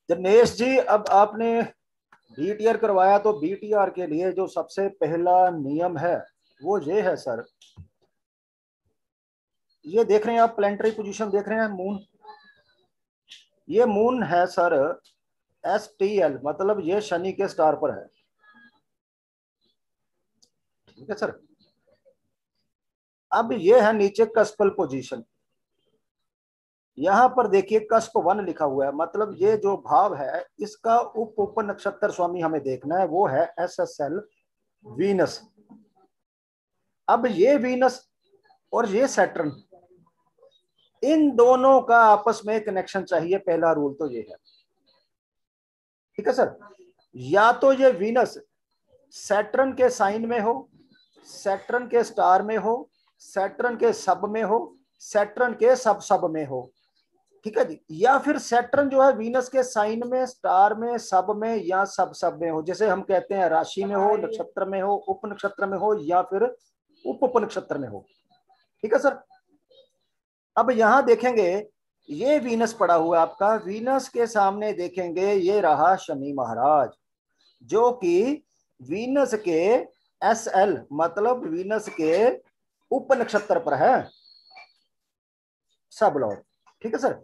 दिनेश जी, अब आपने बीटीआर करवाया तो बीटीआर के लिए जो सबसे पहला नियम है वो ये है सर। ये देख रहे हैं आप, प्लेनेटरी पोजीशन देख रहे हैं, मून। ये मून है सर STL, मतलब ये शनि के स्टार पर है। ठीक है सर। अब ये है नीचे कस्पल पोजीशन। यहां पर देखिए कस्प 1 लिखा हुआ है, मतलब ये जो भाव है इसका उप नक्षत्र स्वामी हमें देखना है, वो है SSL वीनस। अब ये वीनस और ये सैटर्न, इन दोनों का आपस में कनेक्शन चाहिए। पहला रूल तो ये है। ठीक है सर। या तो ये वीनस सैटर्न के साइन में हो, सैटर्न के स्टार में हो, सैटर्न के सब में हो, सैटर्न के सब सब में हो। ठीक है जी। या फिर सैटर्न जो है वीनस के साइन में, स्टार में, सब में या सब सब में हो। जैसे हम कहते हैं राशि में हो, नक्षत्र में हो, उप नक्षत्र में हो, या फिर उप नक्षत्र में हो। ठीक है सर। अब यहां देखेंगे ये वीनस पड़ा हुआ है आपका, वीनस के सामने देखेंगे ये रहा शनि महाराज, जो कि वीनस के SL मतलब वीनस के उप नक्षत्र पर है, सब लॉर्ड। ठीक है सर।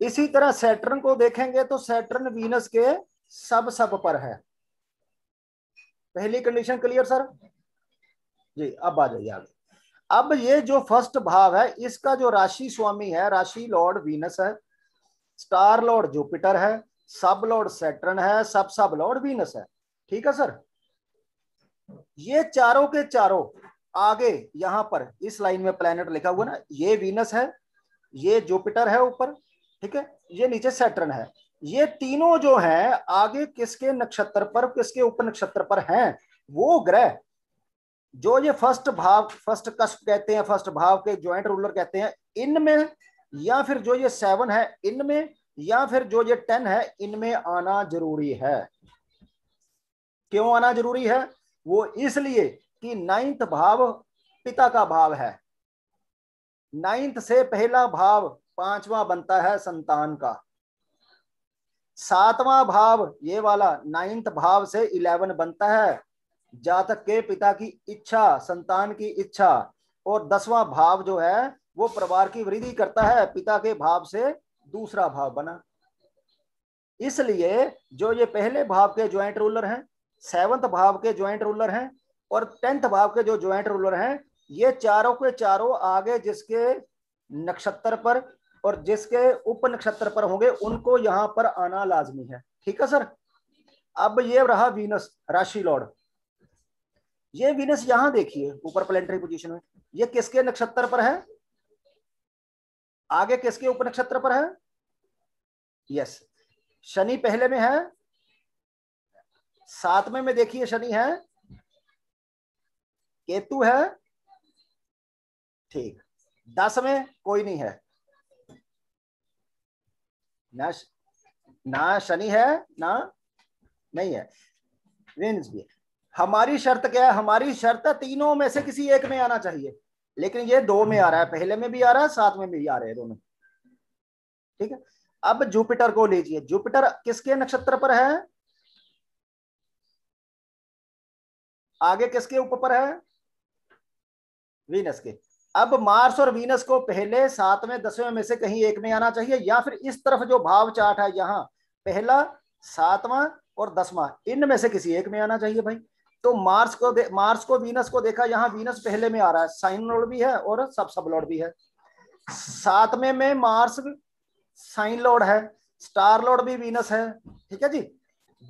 इसी तरह सैटर्न को देखेंगे तो सैटर्न वीनस के सब सब पर है। पहली कंडीशन क्लियर सर जी। अब आ जाइए आगे। अब ये जो फर्स्ट भाव है इसका जो राशि स्वामी है, राशि लॉर्ड वीनस है, स्टार लॉर्ड जुपिटर है, सब लॉर्ड सैटर्न है, सब सब लॉर्ड वीनस है। ठीक है सर। ये चारों के चारों आगे यहां पर इस लाइन में प्लैनेट लिखा हुआ ना, ये वीनस है, ये जुपिटर है ऊपर, ठीक है, ये नीचे सैटर्न है। ये तीनों जो हैं आगे किसके नक्षत्र पर, किसके उप नक्षत्र पर हैं, वो ग्रह जो ये फर्स्ट भाव, फर्स्ट कष्ट कहते हैं, फर्स्ट भाव के ज्वाइंट रूलर कहते हैं, इनमें, या फिर जो ये 7 है इनमें, या फिर जो ये 10 है इनमें आना जरूरी है। क्यों आना जरूरी है? वो इसलिए कि 9th भाव पिता का भाव है। 9th से पहला भाव 5वां बनता है संतान का। 7वां भाव ये वाला 9th भाव से 11 बनता है जातक के पिता की इच्छा, संतान की इच्छा। और 10वां भाव जो है वो परिवार की वृद्धि करता है, पिता के भाव से दूसरा भाव बना। इसलिए जो ये पहले भाव के ज्वाइंट रूलर हैं, 7th भाव के ज्वाइंट रूलर हैं, और 10th भाव के जो ज्वाइंट रूलर हैं, ये चारों के चारों आगे जिसके नक्षत्र पर और जिसके उप नक्षत्र पर होंगे उनको यहां पर आना लाजमी है। ठीक है सर। अब ये रहा वीनस राशि लॉर्ड। ये वीनस यहां देखिए ऊपर प्लेनेटरी पोजीशन में, ये किसके नक्षत्र पर है, आगे किसके उप नक्षत्र पर है? यस, शनि पहले में है, 7वें में देखिए शनि है, केतु है, ठीक, 10 में कोई नहीं है, ना ना शनि है ना नहीं है, वेनस भी है। हमारी शर्त क्या है? हमारी शर्त है तीनों में से किसी एक में आना चाहिए, लेकिन ये 2 में आ रहा है, पहले में भी आ रहा है, 7वें में भी आ रहे हैं दोनों। ठीक है। अब जुपिटर को लीजिए, जुपिटर किसके नक्षत्र पर है, आगे किसके ऊपर है? वीनस के। अब मार्स और वीनस को पहले 7वें 10वें में से कहीं एक में आना चाहिए, या फिर इस तरफ जो भाव चार्ट है यहां पहला, 7वां और 10वां, इनमें से किसी एक में आना चाहिए भाई। तो मार्स को वीनस को देखा, यहां वीनस पहले में आ रहा है, साइन लॉर्ड भी है और सब लॉर्ड भी है। 7वें में मार्स साइन लॉर्ड है, स्टार लॉर्ड भी वीनस है। ठीक है जी।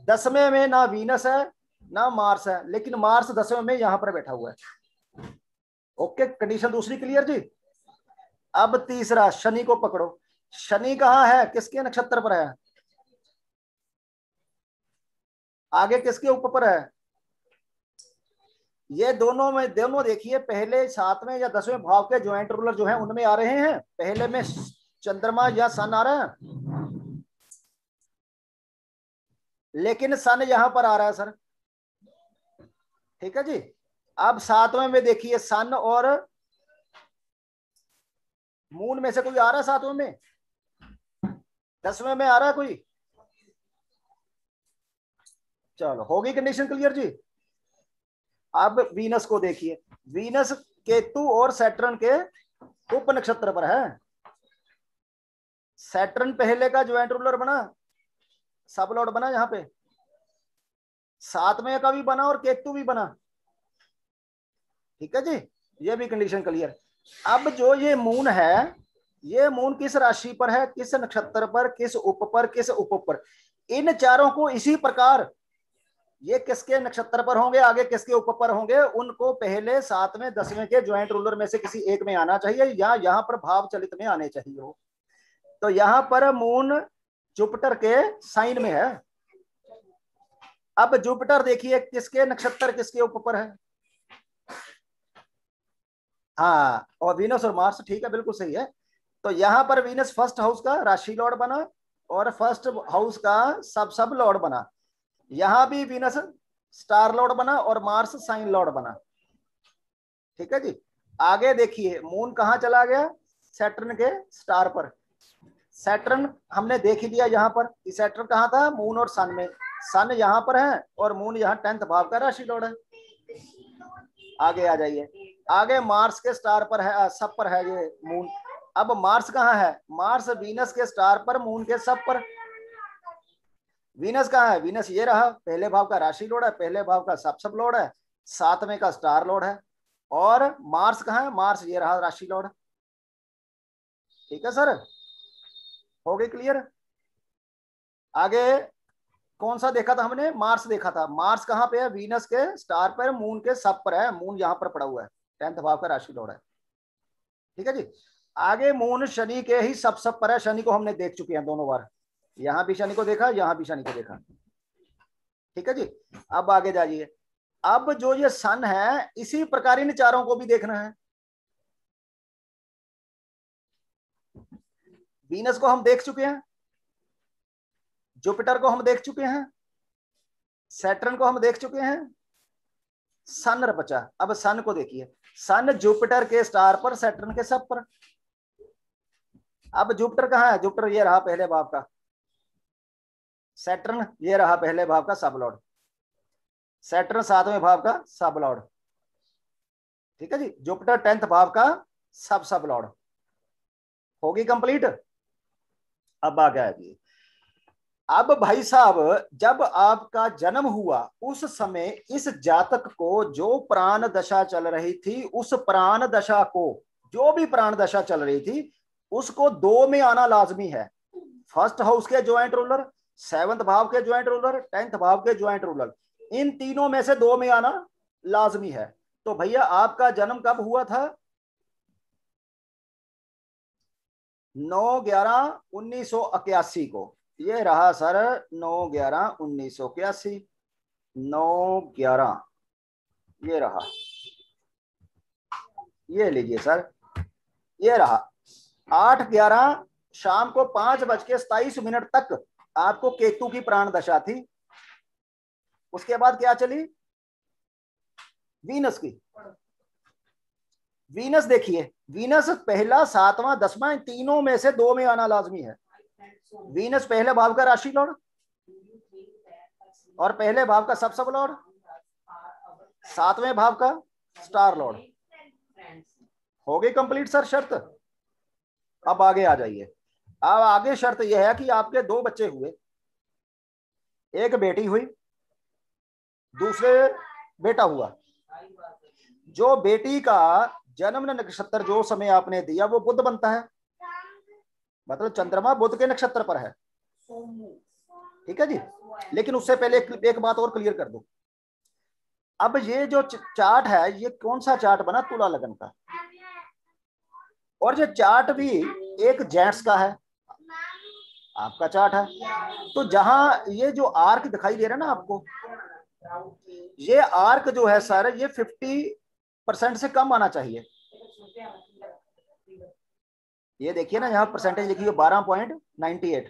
10वें में ना वीनस है ना मार्स है, लेकिन मार्स 10वें में यहां पर बैठा हुआ है। ओके, कंडीशन दूसरी क्लियर जी। अब तीसरा शनि को पकड़ो। शनि कहां है, किसके नक्षत्र पर है, आगे किसके ऊपर है? ये दोनों में, दोनों देखिए पहले 7वें या 10वें भाव के ज्वाइंट रूलर जो है उनमें आ रहे हैं, पहले में चंद्रमा या सन आ रहा है, लेकिन सन यहां पर आ रहा है सर। ठीक है जी। अब 7वें में देखिए सन और मून में से कोई आ रहा है 7वें में, 10वें में आ रहा है कोई? चलो होगी कंडीशन क्लियर जी। अब वीनस को देखिए, वीनस केतु और सैटर्न के उप नक्षत्र पर है। सैटर्न पहले का ज्वाइंट रूलर बना, सब लॉर्ड बना, यहां पे 7वें का भी बना और केतु भी बना। ठीक है जी, ये भी कंडीशन क्लियर। अब जो ये मून है, ये मून किस राशि पर है, किस नक्षत्र पर, किस उप पर, किस उप पर, इन चारों को इसी प्रकार ये किसके नक्षत्र पर होंगे, आगे किसके उप पर होंगे, उनको पहले 7वें 10वें के ज्वाइंट रूलर में से किसी एक में आना चाहिए, या यहां पर भाव चलित में आने चाहिए हो। तो यहां पर मून जुपिटर के साइन में है। अब जुपिटर देखिए किसके नक्षत्र किसके उप पर है। हाँ, और वीनस और मार्स, ठीक है, बिल्कुल सही है। तो यहां पर वीनस फर्स्ट हाउस का राशि लॉर्ड बना और फर्स्ट हाउस का सब लॉर्ड बना। यहां भी वीनस स्टार लॉर्ड बना और मार्स साइन लॉर्ड बना। ठीक है जी। आगे देखिए मून कहां चला गया, सैटर्न के स्टार पर। सैटर्न हमने देख ही लिया यहां पर, सैटर्न कहां था, मून और सन में। सन यहां पर है और मून यहां 10th भाव का राशि लॉर्ड है। आगे आ जाइए, आगे मार्स के स्टार पर है, सब पर है ये मून। अब मार्स कहां है, मार्स वीनस के स्टार पर, मून के सब पर। वीनस कहां है, वीनस ये रहा, पहले भाव का राशि लॉर्ड है, पहले भाव का सब लॉर्ड है, 7वें का स्टार लॉर्ड है। और मार्स कहां है, मार्स ये रहा राशि लॉर्ड। ठीक है सर, हो गई क्लियर। आगे कौन सा देखा था हमने, मार्स देखा था। मार्स कहां पे है, वीनस के स्टार पर, मून के सब पर है, मून यहां पर पड़ा हुआ है, 10th भाव का राशि लॉर्ड है। ठीक है जी। आगे मून शनि के ही सब पर है, शनि को हमने देख चुके हैं दोनों बार, यहां भी शनि को देखा, यहां भी शनि को देखा। ठीक है जी। अब आगे जाइए, अब जो ये सन है, इसी प्रकार इन चारों को भी देखना है। वीनस को हम देख चुके हैं, जुपिटर को हम देख चुके हैं, सैटर्न को हम देख चुके हैं, सन बचा। अब सन को देखिए, सन जुपिटर के स्टार पर, सैटर्न के सब पर। अब जुपिटर कहां है, जुपिटर ये रहा पहले भाव का, सैटर्न ये रहा पहले भाव का सब लॉर्ड, सैटर्न 7वें भाव का सब लॉर्ड। ठीक है जी, जुपिटर 10th भाव का सब लॉर्ड। होगी कंप्लीट। अब आ गया जी, अब भाई साहब जब आपका जन्म हुआ उस समय इस जातक को जो प्राण दशा चल रही थी, उस प्राण दशा को, जो भी प्राण दशा चल रही थी, उसको 2 में आना लाजमी है। फर्स्ट हाउस के ज्वाइंट रूलर, 7th भाव के ज्वाइंट रूलर, 10th भाव के ज्वाइंट रूलर, इन तीनों में से 2 में आना लाजमी है। तो भैया आपका जन्म कब हुआ था, 9/11/1981 को। ये रहा सर 9/11/1981, 9/11 ये रहा, ये लीजिए सर, ये रहा 8/11 शाम को 5:27 तक आपको केतु की प्राण दशा थी। उसके बाद क्या चली, वीनस की। वीनस देखिए, वीनस पहला 7वां 10वां इन तीनों में से 2 में आना लाजमी है। वीनस पहले भाव का राशि लॉर्ड और पहले भाव का सब लॉर्ड, 7वें भाव का स्टार लॉर्ड। हो गई कंप्लीट सर शर्त। अब आगे आ जाइए, अब आगे शर्त यह है कि आपके 2 बच्चे हुए, एक बेटी हुई, दूसरे बेटा हुआ। जो बेटी का जन्म नक्षत्र जो समय आपने दिया वो बुध बनता है, मतलब चंद्रमा बुध के नक्षत्र पर है। ठीक है जी। लेकिन उससे पहले एक बात और क्लियर कर दूं, अब ये जो चार्ट है ये कौन सा चार्ट बना, तुला लगन का, और ये चार्ट भी एक जेंट्स का है, आपका चार्ट है। तो जहां ये जो आर्क दिखाई दे रहा है ना आपको, ये आर्क जो है सर ये 50% से कम आना चाहिए। ये देखिए ना, यहाँ परसेंटेज लिखी है 12.98,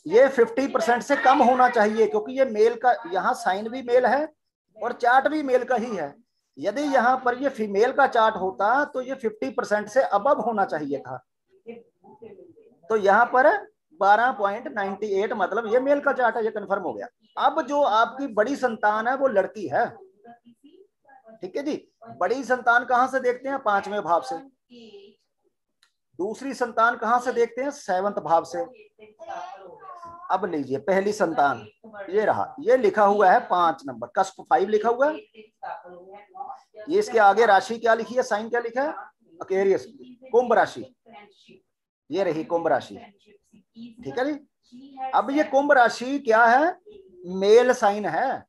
ये 50% से कम होना चाहिए, क्योंकि ये मेल का, यहाँ साइन भी मेल है और चार्ट भी मेल का ही है। यदि यहाँ पर ये फीमेल का चार्ट होता तो ये 50% से अबव होना चाहिए था। तो यहाँ पर 12.98 मतलब ये मेल का चार्ट है, ये कंफर्म हो गया। अब जो आपकी बड़ी संतान है वो लड़की है, ठीक है जी। बड़ी संतान कहां से देखते हैं? 5वें भाव से। दूसरी संतान कहां से देखते हैं? 7वें भाव से। अब लीजिए पहली संतान, ये रहा, ये लिखा हुआ है 5 नंबर, कस्प 5 लिखा हुआ है। ये इसके आगे राशि क्या लिखी है, साइन क्या लिखा है? अक्वेरियस, कुंभ राशि। ये रही कुंभ राशि, ठीक है जी। अब ये कुंभ राशि क्या है? मेल साइन है,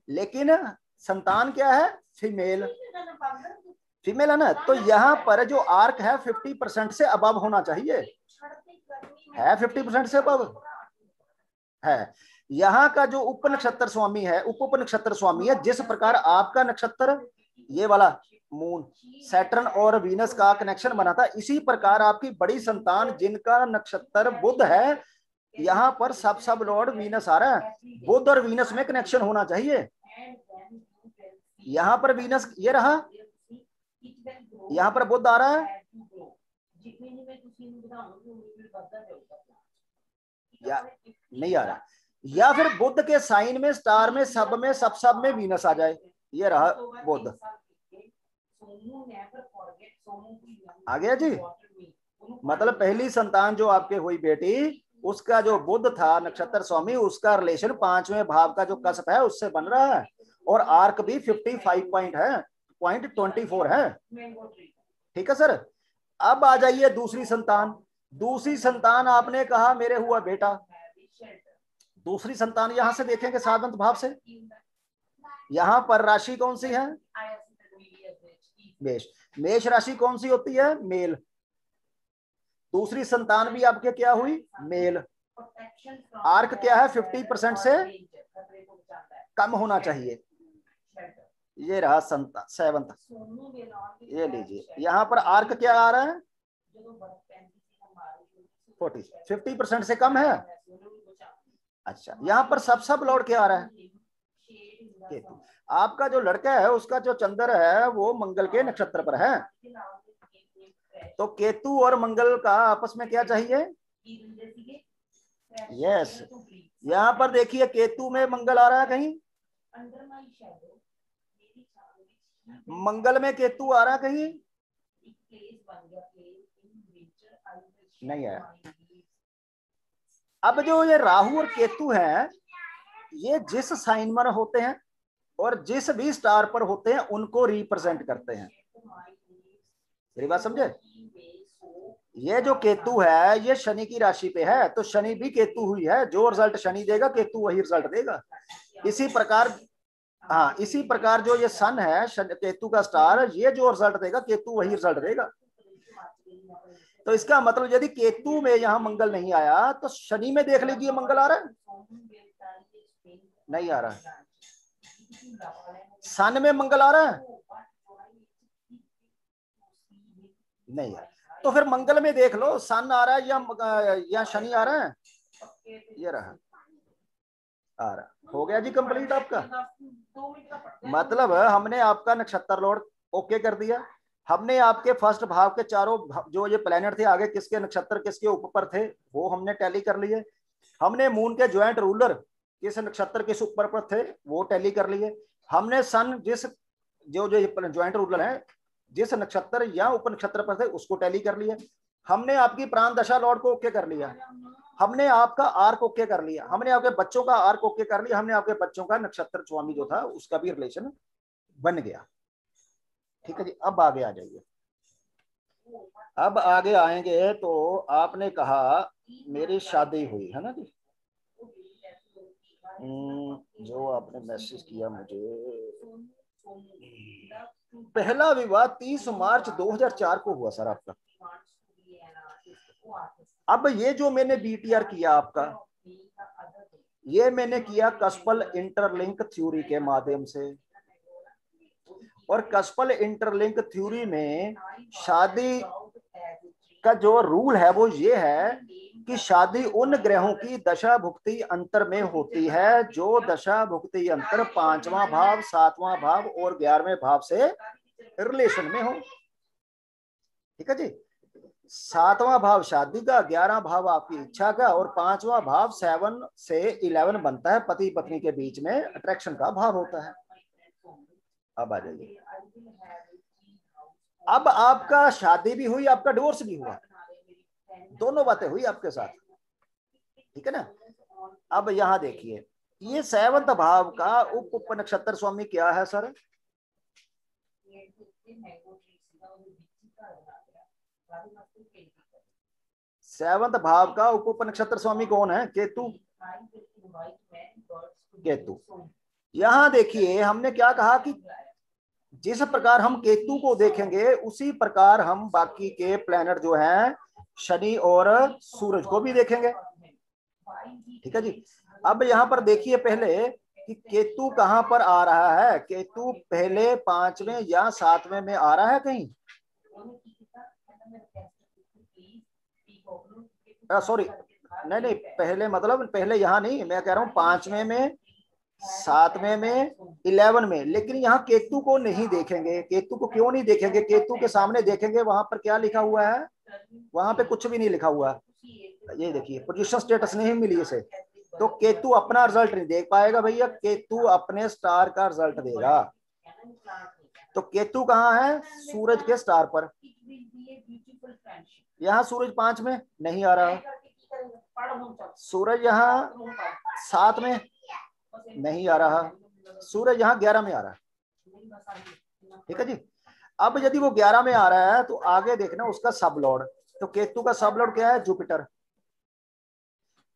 लेकिन संतान क्या है? फीमेल। फीमेल है ना, तो यहाँ पर जो आर्क है 50% से अबव होना चाहिए, है 50% से अबव है। यहाँ का जो उप नक्षत्र स्वामी है, उप नक्षत्र स्वामी है, जिस प्रकार आपका नक्षत्र ये वाला मून, सैटर्न और वीनस का कनेक्शन बना था, इसी प्रकार आपकी बड़ी संतान जिनका नक्षत्र बुध है, यहाँ पर सब लॉर्ड वीनस आ रहा है। बुध और वीनस में कनेक्शन होना चाहिए। यहाँ पर वीनस ये रहा, यहाँ पर बुध आ रहा है या नहीं आ रहा, या फिर बुध के साइन में, स्टार में, सब में वीनस आ जाए। ये रहा बुध, आ गया जी। मतलब पहली संतान जो आपके हुई बेटी, उसका जो बुध था नक्षत्र स्वामी, उसका रिलेशन 5वें भाव का जो कस्प है उससे बन रहा है, और आर्क भी 55 पॉइंट है, .24 है, ठीक है सर। अब आ जाइए दूसरी संतान। दूसरी संतान आपने कहा मेरे हुआ बेटा, दूसरी संतान यहां से देखेंगे 7वें भाव से। यहां पर राशि कौन सी है? मेष। मेष राशि कौन सी होती है? मेल। दूसरी संतान भी आपके क्या हुई? मेल। आर्क क्या है? 50% से कम होना चाहिए। ये रहा 7th, ये लीजिए। यहाँ पर आर्क क्या आ रहा है? 50% से कम है। अच्छा, यहाँ पर सब लौट के आ रहा है केतु। आपका जो लड़का है उसका जो चंद्र है वो मंगल के नक्षत्र पर है, तो केतु और मंगल का आपस में क्या चाहिए? यस। यहाँ पर देखिए केतु में मंगल आ रहा है कहीं, मंगल में केतु आ रहा है कहीं, नहीं है। अब जो ये राहु और केतु है, ये जिस साइन में होते हैं और जिस भी स्टार पर होते हैं उनको रिप्रेजेंट करते हैं। मेरी बात समझे? ये जो केतु है ये शनि की राशि पे है, तो शनि भी केतु हुई है, जो रिजल्ट शनि देगा केतु वही रिजल्ट देगा। इसी प्रकार, हाँ, इसी प्रकार जो ये सन है केतु का स्टार, ये जो रिजल्ट देगा केतु वही रिजल्ट देगा। तो इसका मतलब यदि केतु में यहाँ मंगल नहीं आया तो शनि में देख लीजिए मंगल आ रहा है, नहीं आ रहा है। सन में मंगल आ रहा है, नहीं है। तो फिर मंगल में देख लो सन आ रहा है या शनि आ रहा है। ये रहा, आ रहा। हो गया जी कंप्लीट आपका। मतलब हमने आपका नक्षत्र लॉर्ड ओके कर दिया, हमने आपके फर्स्ट भाव के चारों जो ये प्लेनेट थे आगे किसके नक्षत्र किसके ऊपर थे वो हमने टैली कर लिए। हमने मून के ज्वाइंट रूलर किस नक्षत्र किस ऊपर पर थे वो टैली कर लिए। हमने सन जिस जो ज्वाइंट रूलर है जिस नक्षत्र या उप नक्षत्र पर थे उसको टैली कर लिया। हमने आपकी प्राण दशा लॉर्ड को ओके कर लिया, हमने आपका आर्क ओके कर लिया, हमने आपके बच्चों का आर्क ओके कर लिया, हमने आपके बच्चों का नक्षत्र स्वामी जो था उसका भी रिलेशन बन गया। ठीक है जी, अब आगे आ जाइए। अब आगे आएंगे तो आपने कहा मेरी शादी हुई है ना जी, जो आपने मैसेज किया मुझे, पहला विवाह 30 मार्च 2004 को हुआ सर आपका। अब ये जो मैंने बीटीआर किया आपका, ये मैंने किया कस्पल इंटरलिंक थ्योरी के माध्यम से, और कस्पल इंटरलिंक थ्योरी में शादी का जो रूल है वो ये है कि शादी उन ग्रहों की दशा भुक्ति अंतर में होती है जो दशा भुक्ति अंतर 5वां भाव 7वां भाव और 11वें भाव से रिलेशन में हो। ठीक है जी। 7वां भाव शादी का, 11वां भाव आपकी इच्छा का, और 5वां भाव 7 से 11 बनता है, पति पत्नी के बीच में अट्रैक्शन का भाव होता है। अब आ जाइए, अब आपका शादी भी हुई, आपका डिवोर्स भी हुआ, दोनों बातें हुई आपके साथ, ठीक है ना। अब यहां देखिए, ये 7वें भाव का उप नक्षत्र स्वामी क्या है सर? 7वें भाव का उप नक्षत्र स्वामी कौन है? केतु। केतु। यहां देखिए, हमने क्या कहा कि जिस प्रकार हम केतु को देखेंगे उसी प्रकार हम बाकी के प्लैनेट जो हैं शनि और सूरज को भी देखेंगे, ठीक है जी। अब यहां पर देखिए पहले कि केतु कहां पर आ रहा है। केतु पहले 5वें या 7वें में आ रहा है कहीं? सॉरी, नहीं नहीं, पहले मतलब पहले यहाँ नहीं, मैं कह रहा हूँ 5वें में, 7वें में, 11 में। लेकिन यहाँ केतु को नहीं देखेंगे। केतु को क्यों नहीं देखेंगे? केतु के सामने देखेंगे, वहां पर क्या लिखा हुआ है? वहां पे कुछ भी नहीं लिखा हुआ। ये देखिए, पोजीशन स्टेटस नहीं मिली इसे, तो केतु अपना रिजल्ट नहीं देख पाएगा भैया। केतु अपने स्टार का रिजल्ट देगा। तो केतु कहाँ है? सूरज के स्टार पर। यहाँ सूरज 5 में नहीं आ रहा, सूरज यहाँ 7 में नहीं आ रहा, सूरज यहाँ 11 में आ रहा है, ठीक है जी। अब यदि वो 11 में आ रहा है तो आगे देखना उसका सब लॉर्ड। तो केतु का सब लॉर्ड क्या है? जुपिटर।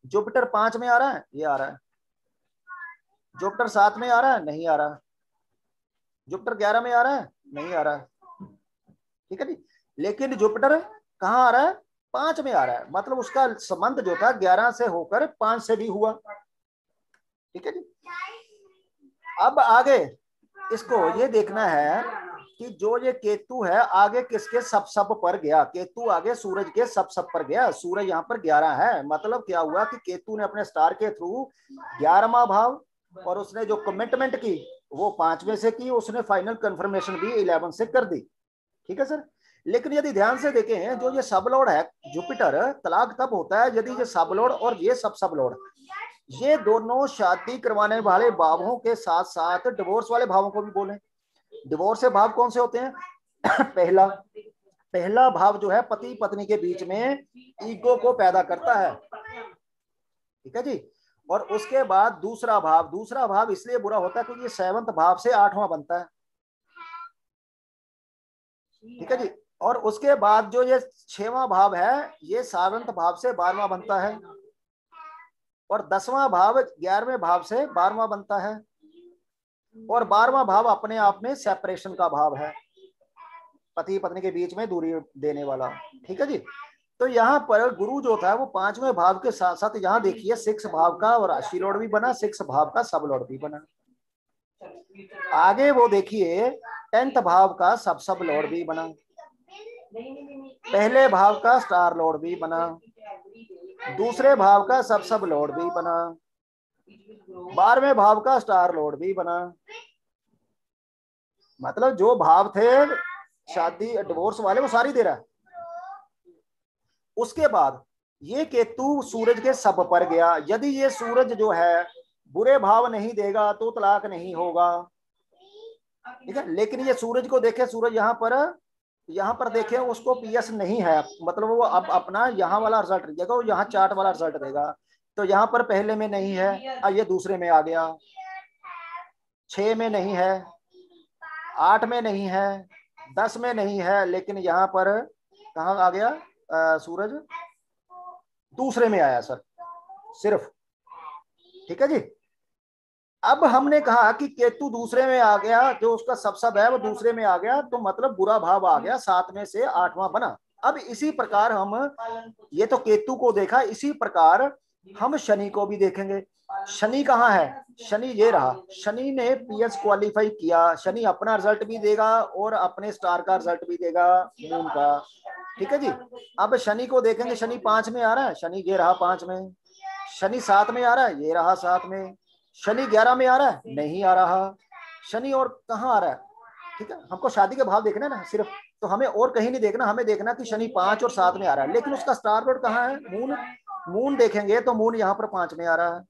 जुपिटर 5 में आ रहा है, ये आ रहा है। जुपिटर 7 में आ रहा है, नहीं आ रहा। जुपिटर 11 में आ रहा है, नहीं आ रहा, ठीक है जी। लेकिन जुपिटर कहाँ आ रहा है? 5 में आ रहा है, मतलब उसका संबंध जो था 11 से होकर 5 से भी हुआ, ठीक है जी। अब आगे इसको ये देखना है कि जो ये केतु है आगे किसके सब पर गया। केतु आगे सूरज के सब पर गया। सूरज यहाँ पर 11 है, मतलब क्या हुआ कि केतु ने अपने स्टार के थ्रू 11वां भाव, और उसने जो कमिटमेंट की वो 5वें से की, उसने फाइनल कंफर्मेशन भी 11 से कर दी, ठीक है सर। लेकिन यदि ध्यान से देखें, जो ये सब लॉर्ड है जुपिटर, तलाक तब होता है यदि ये सब लॉर्ड और ये सब लॉर्ड, ये दोनों शादी करवाने वाले भावों के साथ साथ डिवोर्स वाले भावों को भी बोले। डिवोर्स से भाव कौन से होते हैं? पहला भाव जो है पति पत्नी के बीच में ईगो को पैदा करता है, ठीक है जी। और उसके बाद दूसरा भाव इसलिए बुरा होता है क्योंकि 7वें भाव से 8वां बनता है, ठीक है जी। और उसके बाद जो ये 6वां भाव है, ये 7वें भाव से 12वां बनता है, और 10वां भाव 11वें भाव से 12वां बनता है, और 12वां भाव अपने आप में सेपरेशन का भाव है, पति पत्नी के बीच में दूरी देने वाला, ठीक है जी। तो यहाँ पर गुरु जो था वो 5वें भाव के साथ साथ यहाँ देखिए 6 भाव का और राशि लॉर्ड भी बना, 6 भाव का सब लॉर्ड भी बना। आगे वो देखिए 10th भाव का सब लॉर्ड भी बना, पहले भाव का स्टार लॉर्ड भी बना, दूसरे भाव का सब लॉर्ड भी बना, 12वें भाव का स्टार लॉर्ड भी बना। मतलब जो भाव थे शादी डिवोर्स वाले वो सारी दे रहा है। उसके बाद ये केतु सूरज के सब पर गया। यदि ये सूरज जो है बुरे भाव नहीं देगा तो तलाक नहीं होगा, ठीक है। लेकिन ये सूरज को देखे, सूरज यहाँ पर देखे उसको पीएस नहीं है, मतलब वो अब अपना यहाँ वाला रिजल्ट देगा, वो यहाँ चार्ट वाला रिजल्ट देगा। तो यहाँ पर पहले में नहीं है, ये दूसरे में आ गया, 6 में नहीं है, 8 में नहीं है, 10 में नहीं है, लेकिन यहाँ पर कहाँ आ गया? सूरज दूसरे में आया सर सिर्फ, ठीक है जी। अब हमने कहा कि केतु दूसरे में आ गया, जो उसका सब है वो दूसरे में आ गया, तो मतलब बुरा भाव आ गया, 7वें से 8वां बना। अब इसी प्रकार हम ये तो केतु को देखा, इसी प्रकार हम शनि को भी देखेंगे। शनि कहाँ है? शनि ये रहा। शनि ने पीएस क्वालिफाई किया। शनि अपना रिजल्ट भी देगा और अपने स्टार का रिजल्ट भी देगा, मून का, ठीक है जी। अब शनि को देखेंगे, शनि 5 में आ रहा है, शनि ये रहा 5 में। शनि 7 में आ रहा है, ये रहा 7 में। शनि 11 में आ रहा है, नहीं आ रहा। शनि और कहाँ आ रहा है? ठीक है, हमको शादी के भाव देखना है ना सिर्फ। तो हमें और कहीं नहीं देखना, हमें देखना कि शनि 5 और 7 में आ रहा है, लेकिन उसका स्टार लॉर्ड कहाँ है? मून। मून देखेंगे तो मून यहाँ पर 5 में आ रहा है,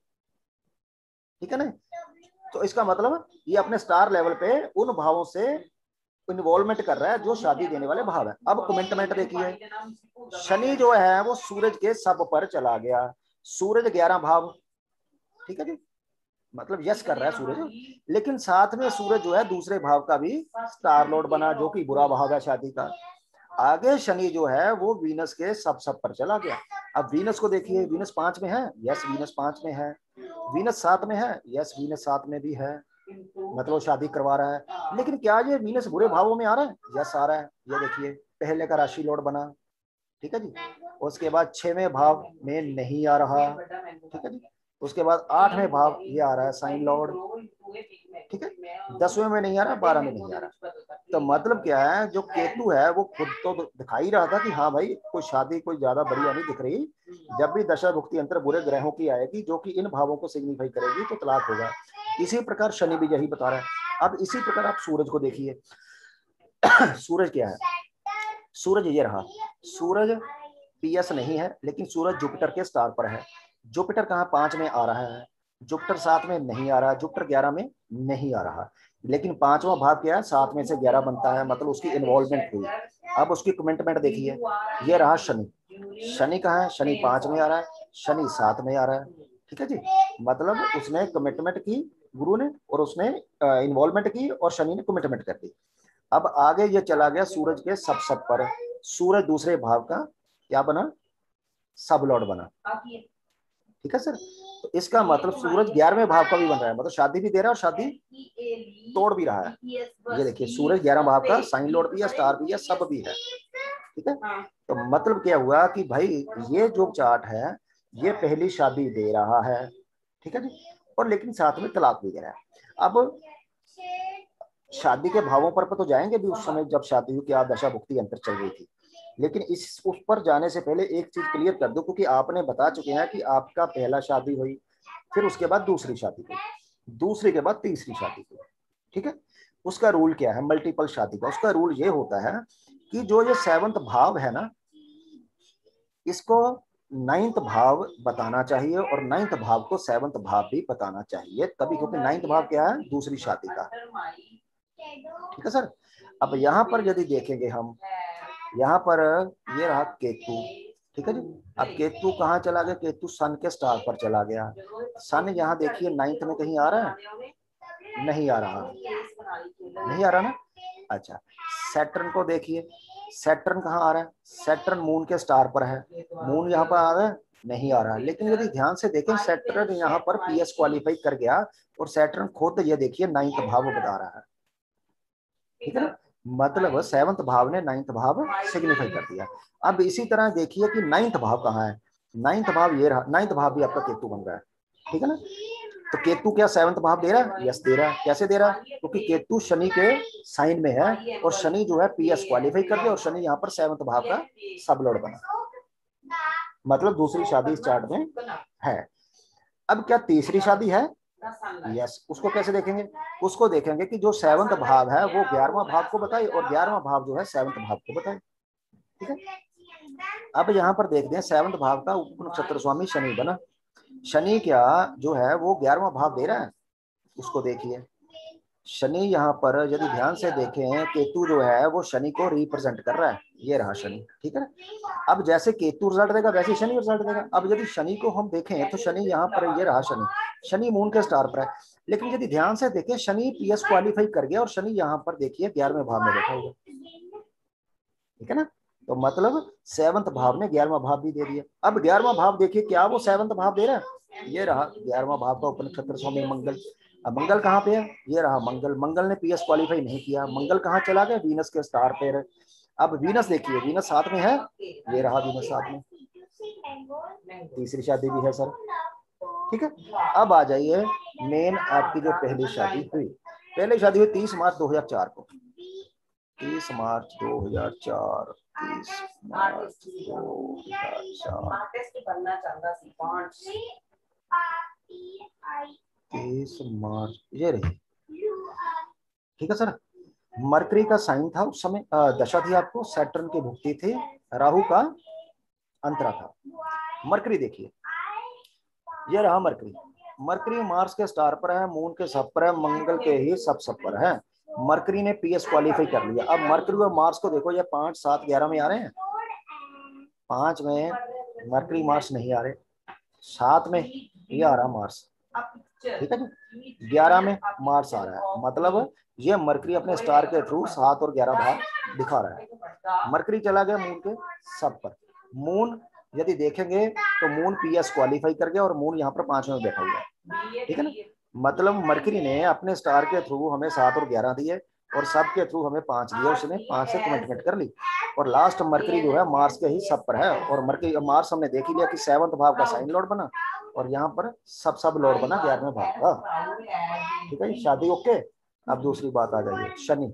ठीक है ना। तो इसका मतलब ये अपने स्टार लेवल पे उन भावों से इन्वॉल्वमेंट कर रहा है जो शादी देने वाले भाव है। अब कमिटमेंट देखिए, शनि जो है वो सूरज के सब पर चला गया, सूरज 11 भाव, ठीक है जी, मतलब यस कर रहा है सूरज, लेकिन साथ में सूरज जो है दूसरे भाव का भी स्टार लॉर्ड बना, जो कि बुरा भाव है शादी का। आगे शनि जो है वो वीनस के सब पर चला गया। अब वीनस को देखिए, वीनस 5 में है, यस वीनस 5 में है। वीनस 7 में है, यस वीनस 7 में भी है, मतलब शादी करवा रहा है। लेकिन क्या ये वीनस बुरे भावों में आ रहा है? यस आ रहा है। ये देखिए पहले का राशि लॉर्ड बना, ठीक है जी। उसके बाद 6वें भाव में नहीं आ रहा, ठीक है जी। उसके बाद 8वें भाव ये आ रहा है साइन लॉर्ड, ठीक है। 10वें में नहीं आ रहा, 12 में नहीं आ रहा। तो मतलब क्या है, जो केतु है वो खुद तो दिखाई रहा था कि हाँ भाई कोई शादी कोई ज्यादा बढ़िया नहीं दिख रही, जब भी दशा भुक्ति अंतर बुरे ग्रहों की आएगी जो कि इन भावों को सिग्निफाई करेगी तो तलाक होगा। इसी प्रकार शनि भी यही बता रहा है। अब इसी प्रकार आप सूरज को देखिए, सूरज क्या है? सूरज ये रहा, सूरज पीएस नहीं है, लेकिन सूरज जुपिटर के स्टार पर है। जुपिटर कहाँ? 5 में आ रहा है, जुपिटर 7 में नहीं आ रहा, जुपिटर 11 में नहीं आ रहा, लेकिन 5वां भाव क्या है? 7 में से 11 बनता है, मतलब उसकी इन्वॉल्वमेंट हुई। अब उसकी कमिटमेंट देखिए, ये रहा शनि। शनि कहाँ है? शनि 5 में आ रहा है, शनि 7 में आ रहा है, ठीक है जी। मतलब उसने कमिटमेंट की गुरु ने, और उसने इन्वॉल्वमेंट की, और शनि ने कमिटमेंट कर दी। अब आगे ये चला गया सूरज के सब पर, सूरज दूसरे भाव का क्या बना? सब लॉर्ड बना, ठीक है सर। तो इसका मतलब सूरज 11वें भाव का भी बन रहा है, मतलब शादी भी दे रहा है और शादी तोड़ भी रहा है। ये देखिए सूरज 11 भाव का साइन लॉर्ड भी है, स्टार भी है, सब भी है, ठीक है। तो मतलब क्या हुआ कि भाई ये जो चार्ट है ये पहली शादी दे रहा है, ठीक है जी, और लेकिन साथ में तलाक भी दे रहा है। अब शादी के भावों पर तो जाएंगे भी उस समय जब शादी की आप दशा भुक्ति अंतर चल रही थी, लेकिन इस उस पर जाने से पहले एक चीज क्लियर कर दो, क्योंकि आपने बता चुके हैं कि आपका पहला शादी हुई, फिर उसके बाद दूसरी शादी हुई, दूसरी के बाद तीसरी शादी हुई, ठीक है। उसका रूल क्या है मल्टीपल शादी का? उसका रूल ये होता है कि जो ये 7वां भाव है ना, इसको 9th भाव बताना चाहिए, और 9th भाव को 7वां भाव भी बताना चाहिए तभी, क्योंकि 9th भाव क्या है? दूसरी शादी का, ठीक है सर। अब यहाँ पर यदि देखेंगे हम, यहाँ पर ये रहा केतु, ठीक है जी। अब केतु कहाँ चला गया? केतु सन के स्टार पर चला गया। सन यहाँ देखिए 9th में कहीं आ रहा है? नहीं आ रहा, नहीं आ रहा ना। अच्छा, सैटर्न को देखिए, सैटर्न कहाँ आ रहा है? सैटर्न मून के स्टार पर है, मून यहाँ पर आ रहा है? नहीं आ रहा। लेकिन यदि ध्यान से देखें सैटर्न यहाँ पर पीएस क्वालिफाई कर गया, और सैटर्न खुद ये देखिए 9th भाव बता रहा है, ठीक है ना। मतलब 7वां भाव ने 9th भाव सिग्निफाई कर दिया। अब इसी तरह देखिए कि 9th भाव कहाँ है? 9th भाव ये रहा, 9th भाव भी आपका केतु बन रहा है, ठीक है ना। तो केतु क्या 7वां भाव दे रहा है? यस दे रहा है। कैसे दे रहा है? क्योंकि केतु शनि के साइन में है, और शनि जो है पीएस क्वालिफाई कर दिया, और शनि यहाँ पर 7वां भाव का सब लॉर्ड बना, मतलब दूसरी शादी इस चार्ट में है। अब क्या तीसरी शादी है? यस। उसको कैसे देखेंगे? उसको देखेंगे कि जो 7वां भाव है वो 11वां भाव को बताए, और 11वां भाव जो है 7वां भाव को बताए, ठीक है। अब यहाँ पर देखते हैं 7वां भाव का उप नक्षत्र स्वामी शनि बना। शनि क्या जो है वो 11वां भाव दे रहा है, उसको देखिए। शनि यहाँ पर यदि ध्यान से देखें, केतु जो है वो शनि को रिप्रेजेंट कर रहा है, ये रहा शनि, ठीक है ना। अब जैसे केतु रिजल्ट देगा वैसे शनि रिजल्ट देगा। अब यदि शनि को हम देखें तो शनि यहाँ पर, ये रहा शनि, शनि मून के स्टार पर है, लेकिन यदि ध्यान से देखें शनि पीएस क्वालिफाई कर गया, और शनि यहाँ पर देखिए 11वें भाव में बैठा हुआ, ठीक है ना। तो मतलब 7वां भाव ने 11वां भाव भी दे दिया। अब 11वां भाव देखिए क्या वो 7वां भाव दे रहा है? ये रहा 11वां भाव का उपनक्षत्र स्वामी मंगल। अब मंगल कहाँ पे है? ये रहा मंगल। मंगल ने पीएस क्वालिफाई नहीं किया, मंगल कहाँ चला गया? वीनस के स्टार पे। अब वीनस देखिए, वीनस 7 में है, ये रहा वीनस 7 में, तीसरी शादी भी है सर, ठीक है। अब आ जाइए मेन आपकी जो पहली शादी हुई, पहली शादी हुई 30 मार्च 2004 को, 30 मार्च 2004, 30 मार्च 2004, 30 मार्च ये रही, ठीक है सर। मरकरी का साइन था उस समय, दशा थी आपको, सैटर्न की भुक्ति थी, राहु का अंतरा था। मरकरी देखिए, ये रहा मरकरी। मरकरी मार्स के स्टार पर है, मून के सब पर है, मंगल के ही सब पर है। मरकरी ने पीएस क्वालिफाई कर लिया। अब मरकरी और मार्स को देखो, ये 5, 7, 11 में आ रहे हैं। 5 में मरकरी मार्स नहीं आ रहे, 7 में ये आ रहा मार्स, ठीक है जी। 11 में मार्स आ रहा है, मतलब ये मरकरी अपने स्टार के थ्रू 7 और 11 भाव दिखा रहा है। मरकरी चला गया मून के सब पर। मून यदि देखेंगे तो मून पीएस क्वालिफाई कर गया और मून यहाँ पर 5 में बैठा हुआ है, ठीक है ना। मतलब मरकरी ने अपने स्टार के थ्रू हमें 7 और 11 दिए और सब के थ्रू हमें 5 दिए, उसने 5 से कमिटमेंट कर ली। और लास्ट मरकरी जो है मार्स के ही सब पर है, और मरकरी मार्स हमने देख ही लिया कि 7th भाव का साइन लॉर्ड बना और यहाँ पर सब लॉर्ड बना 11वें भाव का, ठीक है। शादी ओके। अब दूसरी बात आ जाइए, शनि।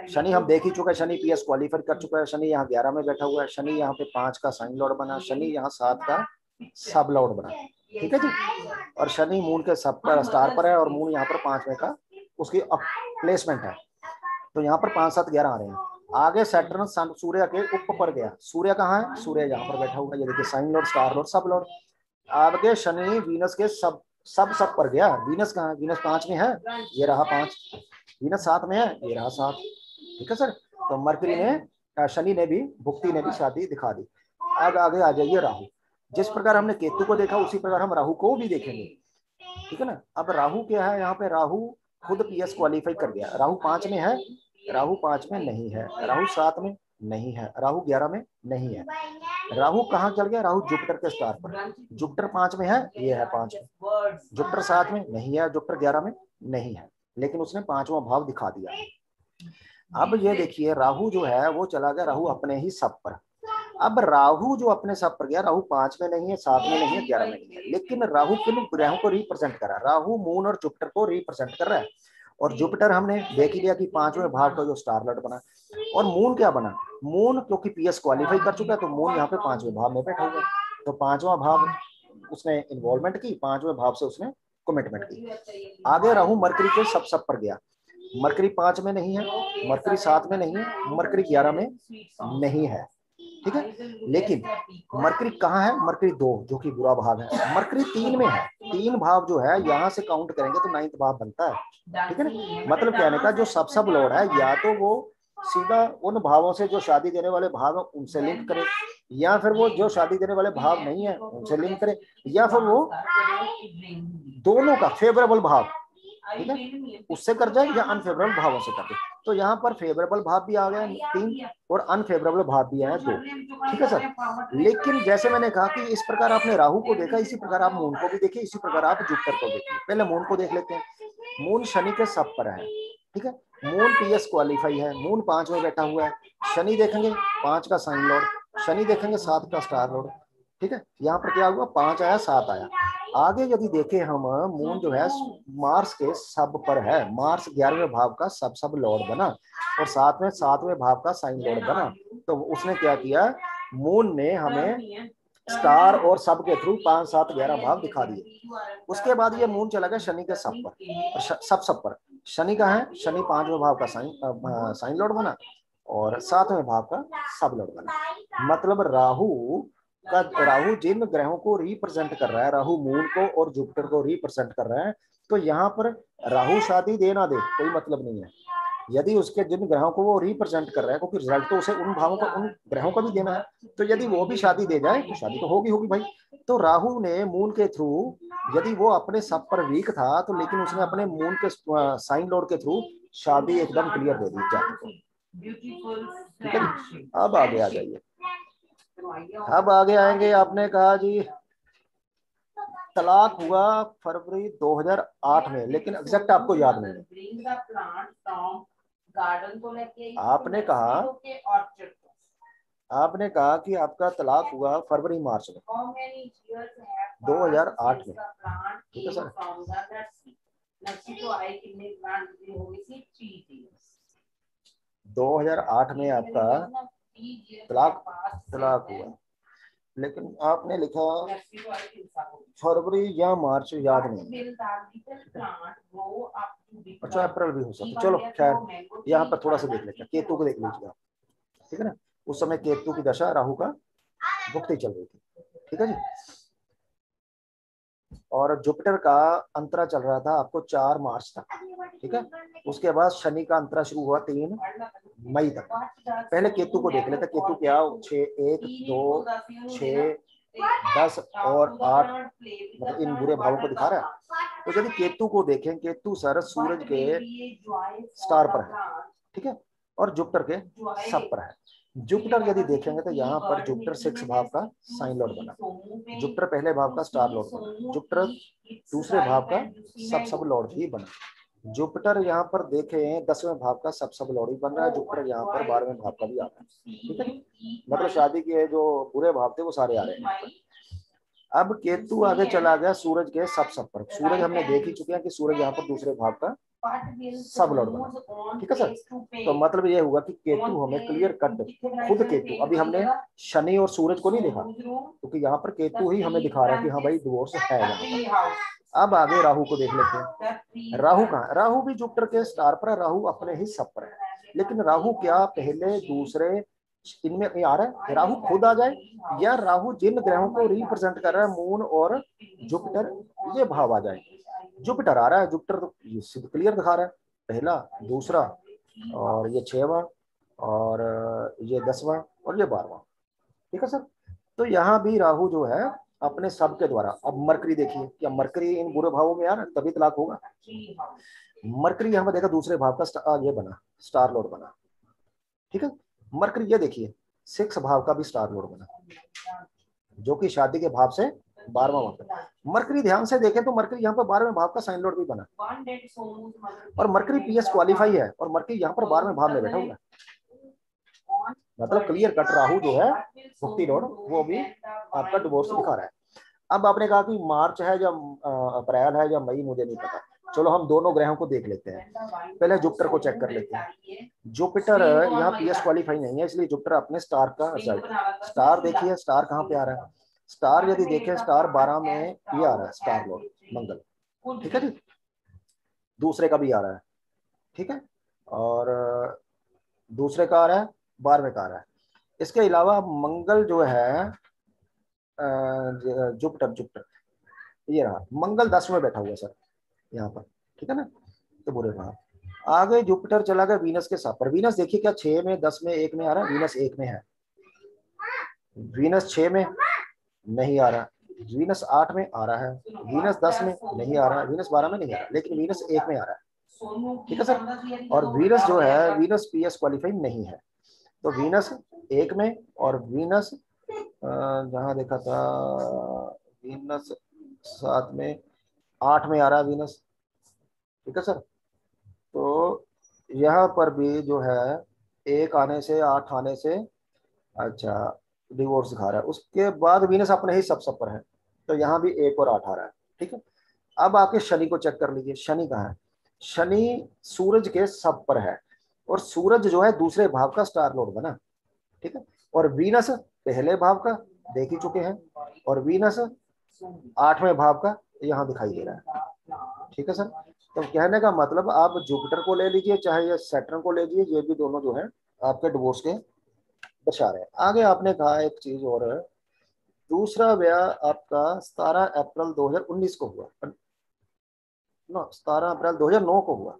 शनि हम देख ही चुके हैं, शनि पीएस क्वालिफाई कर चुका है। शनि यहाँ 11 में बैठा हुआ है, शनि यहाँ पे 5 का साइन लॉर्ड बना, शनि यहाँ 7 का सब लॉर्ड बना, ठीक है जी। और शनि मून के सब पर स्टार पर है और मून यहाँ पर 5वें का उसकी प्लेसमेंट है, तो यहाँ पर 5, 7, 11 आ रहे हैं। आगे सैटर्न सूर्य के उप पर गया। सूर्य कहाँ है? सूर्य यहाँ पर बैठा हुआ है, ये देखिए sign lord, star lord, sub lord. आगे शनि वीनस के सब पर गया। वीनस कहाँ है? वीनस 5 में है, ये रहा 5। वीनस 7 में है, ये रहा 7, ठीक है सर। तो मरकरी ने, शनि ने भी, भुक्ति ने भी शादी दिखा दी। अब आगे आ जाइए राहु। जिस प्रकार हमने केतु को देखा उसी प्रकार हम राहु को भी देखेंगे, ठीक है ना। अब राहु क्या है? यहाँ पे राहु खुद पीएस क्वालिफाई कर गया। राहु 5 में है, राहु 5 में नहीं है, राहु 7 में नहीं है, राहु 11 में नहीं है। राहु कहाँ चल गया? राहु जुपिटर के स्टार पर। जुपिटर 5 में है, ये है 5 में। जुपिटर 7 में नहीं है, जुपिटर 11 में नहीं है, लेकिन उसने 5वां भाव दिखा दिया। अब ये देखिए राहु जो है वो चला गया राहु अपने ही सब पर। अब राहु जो अपने सब पर गया, राहु 5 में नहीं है, 7 में नहीं है, 11 में नहीं है, लेकिन राहु किन ग्रहों को रिप्रेजेंट कर रहा है? राहु मून और जुपिटर को रिप्रेजेंट कर रहा है। और जुपिटर हमने देख ही लिया कि 5वें भाव का जो स्टार लॉर्ड बना। और मून क्या बना? मून क्योंकि पीएस क्वालिफाई कर चुका है तो मून यहाँ पे 5वें भाव में बैठा हुआ है, तो 5वां भाव उसने इन्वॉल्वमेंट की, 5वें भाव से उसने कमिटमेंट की। आगे राहु मरकरी के सब पर गया। मरकरी 5 में नहीं है, मरकरी 7 में नहीं है, मरकरी 11 में नहीं है, ठीक है। लेकिन मरकरी कहाँ है? मरकरी 2 जो कि बुरा भाव है। मरकरी 3 में है, 3 भाव जो है यहाँ से काउंट करेंगे तो 9th भाव बनता है, ठीक है ना। मतलब कहने का जो सब लॉर्ड है, या तो वो सीधा उन भावों से जो शादी देने वाले भाव है उनसे लिंक करे, या फिर वो जो शादी देने वाले भाव नहीं है उनसे लिंक करे, या फिर वो दोनों का फेवरेबल भाव, ठीक है, उससे कर जाए या अनफेवरेबल भावों से कर दे। तो यहाँ पर फेवरेबल भाव भी आ गया 3 और अनफेवरेबल भाव भी आया 2, ठीक है सर। लेकिन जैसे मैंने कहा कि इस प्रकार आपने राहु को देखा, इसी प्रकार आप मून को भी देखिए, इसी प्रकार आप जुपिटर को देखिए। पहले मून को देख लेते हैं। मून शनि के सब पर है, ठीक है। मून पीएस क्वालिफाई है, मून 5 में बैठा हुआ है। शनि देखेंगे 5 का साइन लॉर्ड, शनि देखेंगे 7 का स्टार लॉर्ड, ठीक है। यहाँ पर क्या हुआ? 5 आया, 7 आया। आगे यदि देखें हम, मून जो है मार्स के सब पर है। मार्स 11वें भाव का सब लॉर्ड बना और 7वें भाव का साइन लॉर्ड बना। तो उसने क्या किया? मून ने हमें स्टार और सब के थ्रू 5, 7, 11 भाव दिखा दिए। उसके बाद ये मून चला गया शनि के सब पर, सब पर। शनि का है, शनि 5वें भाव का साइन लॉर्ड बना और 7वें भाव का सब लॉर्ड बना। मतलब राहु जिन ग्रहों को रिप्रेजेंट कर रहा है, राहु मून को और जुपिटर को रिप्रेजेंट कर रहा है, तो यहाँ पर राहु शादी दे ना दे कोई मतलब नहीं है। यदि उसके जिन ग्रहों को वो रिप्रेजेंट कर रहा है, क्योंकि रिजल्ट तो उसे उन भावों का, उन ग्रहों का भी देना है, तो यदि वो भी शादी दे जाए तो शादी तो होगी भाई। तो राहु ने मून के थ्रू, यदि वो अपने सब पर वीक था तो लेकिन उसने अपने मून के साइन लॉर्ड के थ्रू शादी एकदम क्लियर दे दी जाति को, ठीक है। अब आगे आ जाइए। अब आगे आएंगे। आपने कहा जी तलाक हुआ फरवरी 2008 में, लेकिन एग्जैक्ट आपको याद नहीं है। आपने कहा कि आपका तलाक हुआ फरवरी मार्च में 2008 में, ठीक है सर। 2008 में आपका तलाक हुआ, लेकिन आपने लिखा फरवरी या मार्च, याद नहीं। अच्छा अप्रैल भी हो सकता है। चलो खैर यहाँ पर थोड़ा सा देख लेते हैं, केतु को देख लीजिए आप, ठीक है ना। उस समय केतु की दशा राहु का भुक्ति चल रही थी, ठीक है जी। और जुपिटर का अंतरा चल रहा था आपको 4 मार्च तक, ठीक है। उसके बाद शनि का अंतरा शुरू हुआ 3 मई तक। पहले केतु को देख लेते, केतु क्या 6, 1, 2, 6, 10 और 8 मतलब इन बुरे भावों को दिखा रहा है। तो यदि केतु को देखें, केतु सर सूरज के स्टार पर है, ठीक है, और जुपिटर के सब पर है। जुपिटर यदि देखेंगे तो यहाँ पर जुपिटर 6 भाव का साइन लॉर्ड बना, जुपिटर पहले भाव का स्टार लॉर्ड बना, जुपिटर दूसरे भाव का सब लॉर्ड भी बना। जुपिटर यहाँ पर देखें 10वें भाव का सब लॉर्ड भी बन रहा है, जुपिटर यहाँ पर 12वें भाव का भी आ रहा है, ठीक है। मतलब शादी के जो बुरे भाव थे वो सारे आ रहे हैं। अब केतु आगे चला गया सूरज के सब पर। सूरज हमने देख ही चुके हैं कि सूरज यहाँ पर दूसरे भाव का सब लॉर्ड बना, ठीक है सर। तो मतलब ये हुआ कि केतु हमें क्लियर कट, खुद केतु, अभी हमने शनि और सूरज को नहीं देखा, क्योंकि यहाँ पर केतु ही हमें दिखा रहा है कि हाँ भाई डिवोर्स है यहाँ पर। अब आगे राहु को देख लेते हैं। राहु कहाँ, राहु भी जुपिटर के स्टार पर है, राहु अपने ही सब पर है। लेकिन राहु क्या पहले दूसरे इनमें आ रहा है, राहु खुद आ जाए या राहु जिन ग्रहों को रिप्रेजेंट कर रहा है मून और जुपिटर, ये भाव आ जाए। जुपिटर आ रहा है, जुपिटर तो ये सिद्ध क्लियर दिखा रहा है, पहला, दूसरा, और ये 6वां, और ये 10वां, और ये 12वां, ठीक है सर। तो यहाँ भी राहु जो है अपने सब के द्वारा, अब मरकरी देखिए, क्या मरकरी इन बुरे भावों में आ रहा है, तभी तलाक होगा। मरकरी यहाँ पर देखा दूसरे भाव का ये बना, स्टार लॉर्ड बना, ठीक है। मरकरी ये देखिए 6 भाव का भी स्टार लॉर्ड बना, जो कि शादी के भाव से 12वां भाव। मरकरी ध्यान से देखें तो मरकरी यहाँ पर 12वें भाव का साइन लॉर्ड भी बना, और मरकरी पीएस क्वालिफाई है, और मरकरी यहाँ पर 12वें भाव में बैठा हुआ है। मतलब क्लियर कट राहु जो है भुक्ति लॉर्ड, वो भी आपका डिवोर्स दिखा रहा है। अब आपने कहा कि मार्च है या अप्रैल है या मई, मुझे नहीं पता। चलो हम दोनों ग्रहों को देख लेते हैं। पहले जुपिटर को चेक कर लेते हैं। जुपिटर यहाँ पीएस क्वालिफाई नहीं है, इसलिए जुपिटर अपने स्टार का रिजल्ट, स्टार देखिए स्टार कहाँ पे आ रहा है। स्टार यदि देखें स्टार 12 में ये आ रहा है, स्टार लॉर्ड मंगल, ठीक है जी, दूसरे का भी आ रहा है, ठीक है, और दूसरे का आ रहा है, 12वें का आ रहा है। इसके अलावा मंगल जो है जुपिटर, जुपिटर ये रहा, मंगल 10 में बैठा हुआ सर यहाँ पर, ठीक है ना। तो बुरे भाव आगे जुपिटर चला गया वीनस के साथ पर। वीनस देखिए क्या 6 में, 10 में, 1 में आ रहा है, वीनस 1 में है, वीनस 6 में नहीं आ रहा, वीनस 8 में आ रहा है, वीनस 10 में नहीं आ रहा, वीनस 12 में नहीं आ रहा, लेकिन वीनस 1 में आ रहा है, ठीक है सर। और वीनस जो है वीनस पीएस क्वालिफाई नहीं है, तो वीनस 1 में, और वीनस जहां देखा था वीनस 7 में, 8 में आ रहा है वीनस, ठीक है सर। तो यहाँ पर भी जो है 1 आने से 8 आने से अच्छा डिवोर्स दिखा रहा है। उसके बाद वीनस अपने ही सब पर है, तो यहाँ भी 1 और 8 आ रहा है, ठीक है। अब आके शनि को चेक कर लीजिए, शनि कहाँ है। शनि सूरज के सब पर है, और सूरज जो है दूसरे भाव का स्टार लॉर्ड बना, ठीक है। और वीनस पहले भाव का देख ही चुके हैं, और वीनस 8वें भाव का यहाँ दिखाई दे रहा है, ठीक है सर। तो कहने का मतलब आप जुपिटर को ले लीजिए चाहे या सैटर्न को ले लीजिए, ये भी दोनों जो है आपके डिवोर्स के दर्शा रहे हैं। आगे आपने कहा एक चीज और है, दूसरा ब्याह आपका 17 अप्रैल 2019 को हुआ, 17 अप्रैल 2009 को हुआ,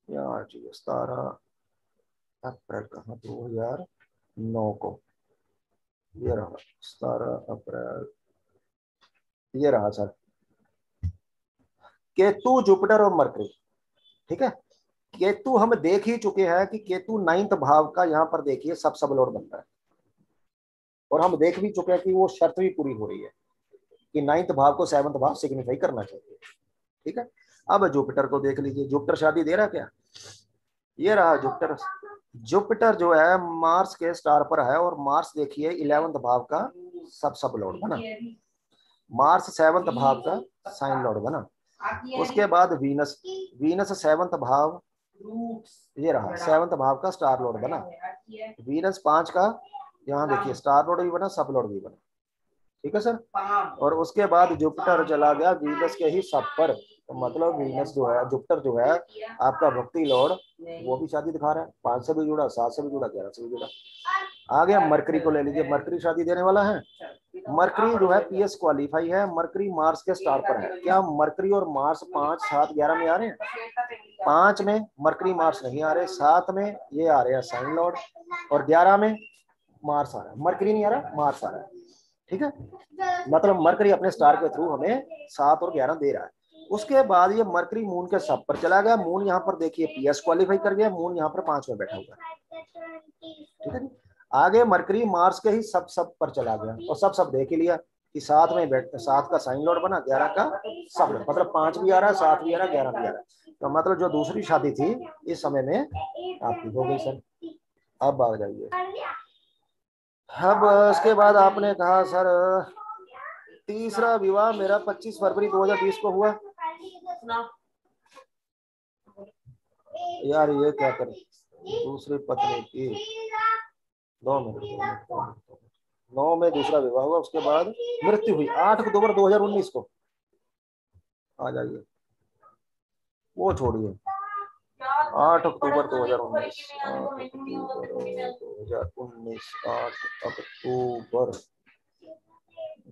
यार 17 अप्रैल कहाँ, 2009 को, ये रहा 17 अप्रैल, ये रहा सर, केतु जुपिटर और मरकरी, ठीक है। केतु हम देख ही चुके हैं कि केतु 9th भाव का यहाँ पर देखिए सब लॉर्ड बनता है, और हम देख भी चुके हैं कि वो शर्त भी पूरी हो रही है कि 9th भाव को 7th भाव सिग्निफाई करना चाहिए, ठीक है। अब जुपिटर को देख लीजिए, जुपिटर शादी दे रहा क्या, ये रहा जुपिटर। जुपिटर जो है मार्स के स्टार पर है, और मार्स देखिए 11th भाव का सब लॉर्ड बना, मार्स 7th भाव का साइन लॉर्ड बना। उसके बाद वीनस, वीनस 7th भाव, ये रहा 7th भाव का स्टार लॉर्ड बना, वीनस 5 का यहाँ देखिए स्टार लॉर्ड भी बना, सब लॉर्ड भी बना, ठीक है सर। और उसके बाद जुपिटर चला गया वीनस के ही सब पर, तो मतलब वीनस जो है, जुपिटर जो है आपका भक्ति लॉर्ड, वो भी शादी दिखा रहा है, 5 से भी जुड़ा, 7 से भी जुड़ा, 11 से भी जुड़ा। आ गया मरकरी को ले लीजिए, मरकरी शादी देने वाला है। मरकरी जो है पीएस क्वालिफाई है, मरकरी मार्स के स्टार पर है। क्या मरकरी और मार्स 5, 7, 11 में आ रहे हैं? 5 में मरकरी मार्स नहीं आ रहे, 7 में ये आ रहे हैं साइन लॉर्ड, और 11 में मार्स आ रहा है। मरकरी नहीं आ रहा, मार्स आ रहा है। ठीक है, मतलब मरकरी अपने स्टार के थ्रू हमें 7 और 11 दे रहा है। उसके बाद ये मरकरी मून के सब पर चला गया। मून यहाँ पर देखिए पीएस क्वालिफाई कर गया, मून यहाँ पर 5 में बैठा हुआ है। ठीक है, आगे मरकरी मार्स के ही सब पर चला गया, और सब देख ही लिया कि 7 में बैठ, 7 का साइन लॉर्ड बना, 11 का सब, मतलब 5 भी आ रहा है, 7 भी आ रहा है, 11 भी आ रहा है। तो मतलब जो दूसरी शादी थी इस समय में आपकी हो गई सर। अब आ जाइए, अब उसके बाद आपने कहा सर तीसरा विवाह मेरा 25 फरवरी 2020 को हुआ। यार ये क्या करें, दूसरी पत्नी की 9 में दूसरा विवाह हुआ, उसके बाद मृत्यु हुई 8 अक्टूबर 2019 को। आ जाइए, वो छोड़िए, 8 अक्टूबर 2019, 8 अक्टूबर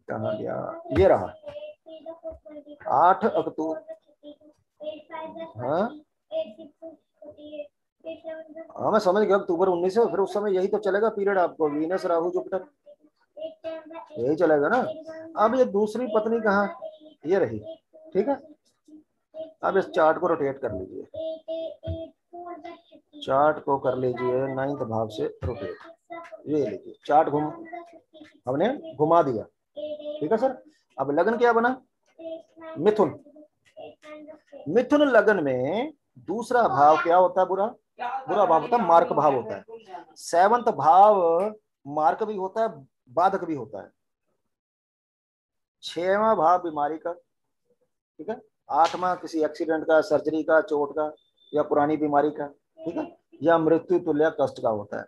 कहाँ गया, ये रहा 8 अक्टूबर। हाँ हाँ मैं समझ गया, अक्टूबर 19 से, फिर उस समय यही तो चलेगा पीरियड आपको, वीनस राहु जुपिटर यही चलेगा ना। अब ये दूसरी पत्नी कहाँ, ये रही। ठीक है, अब इस चार्ट को रोटेट कर लीजिए, चार्ट को कर लीजिए 9th भाव से रोटेट। ये लीजिए चार्ट हमने घुमा दिया। ठीक है सर, अब लगन क्या बना, मिथुन। मिथुन लगन में दूसरा भाव क्या होता है, बुरा भाव होता है, मार्क भाव होता है। 7th भाव मार्क भी होता है, बाधक भी होता है। 6वां भाव बीमारी का, ठीक है। 8वां किसी एक्सीडेंट का, सर्जरी का, चोट का, या पुरानी बीमारी का, ठीक है, या मृत्यु तुल्य कष्ट का होता है।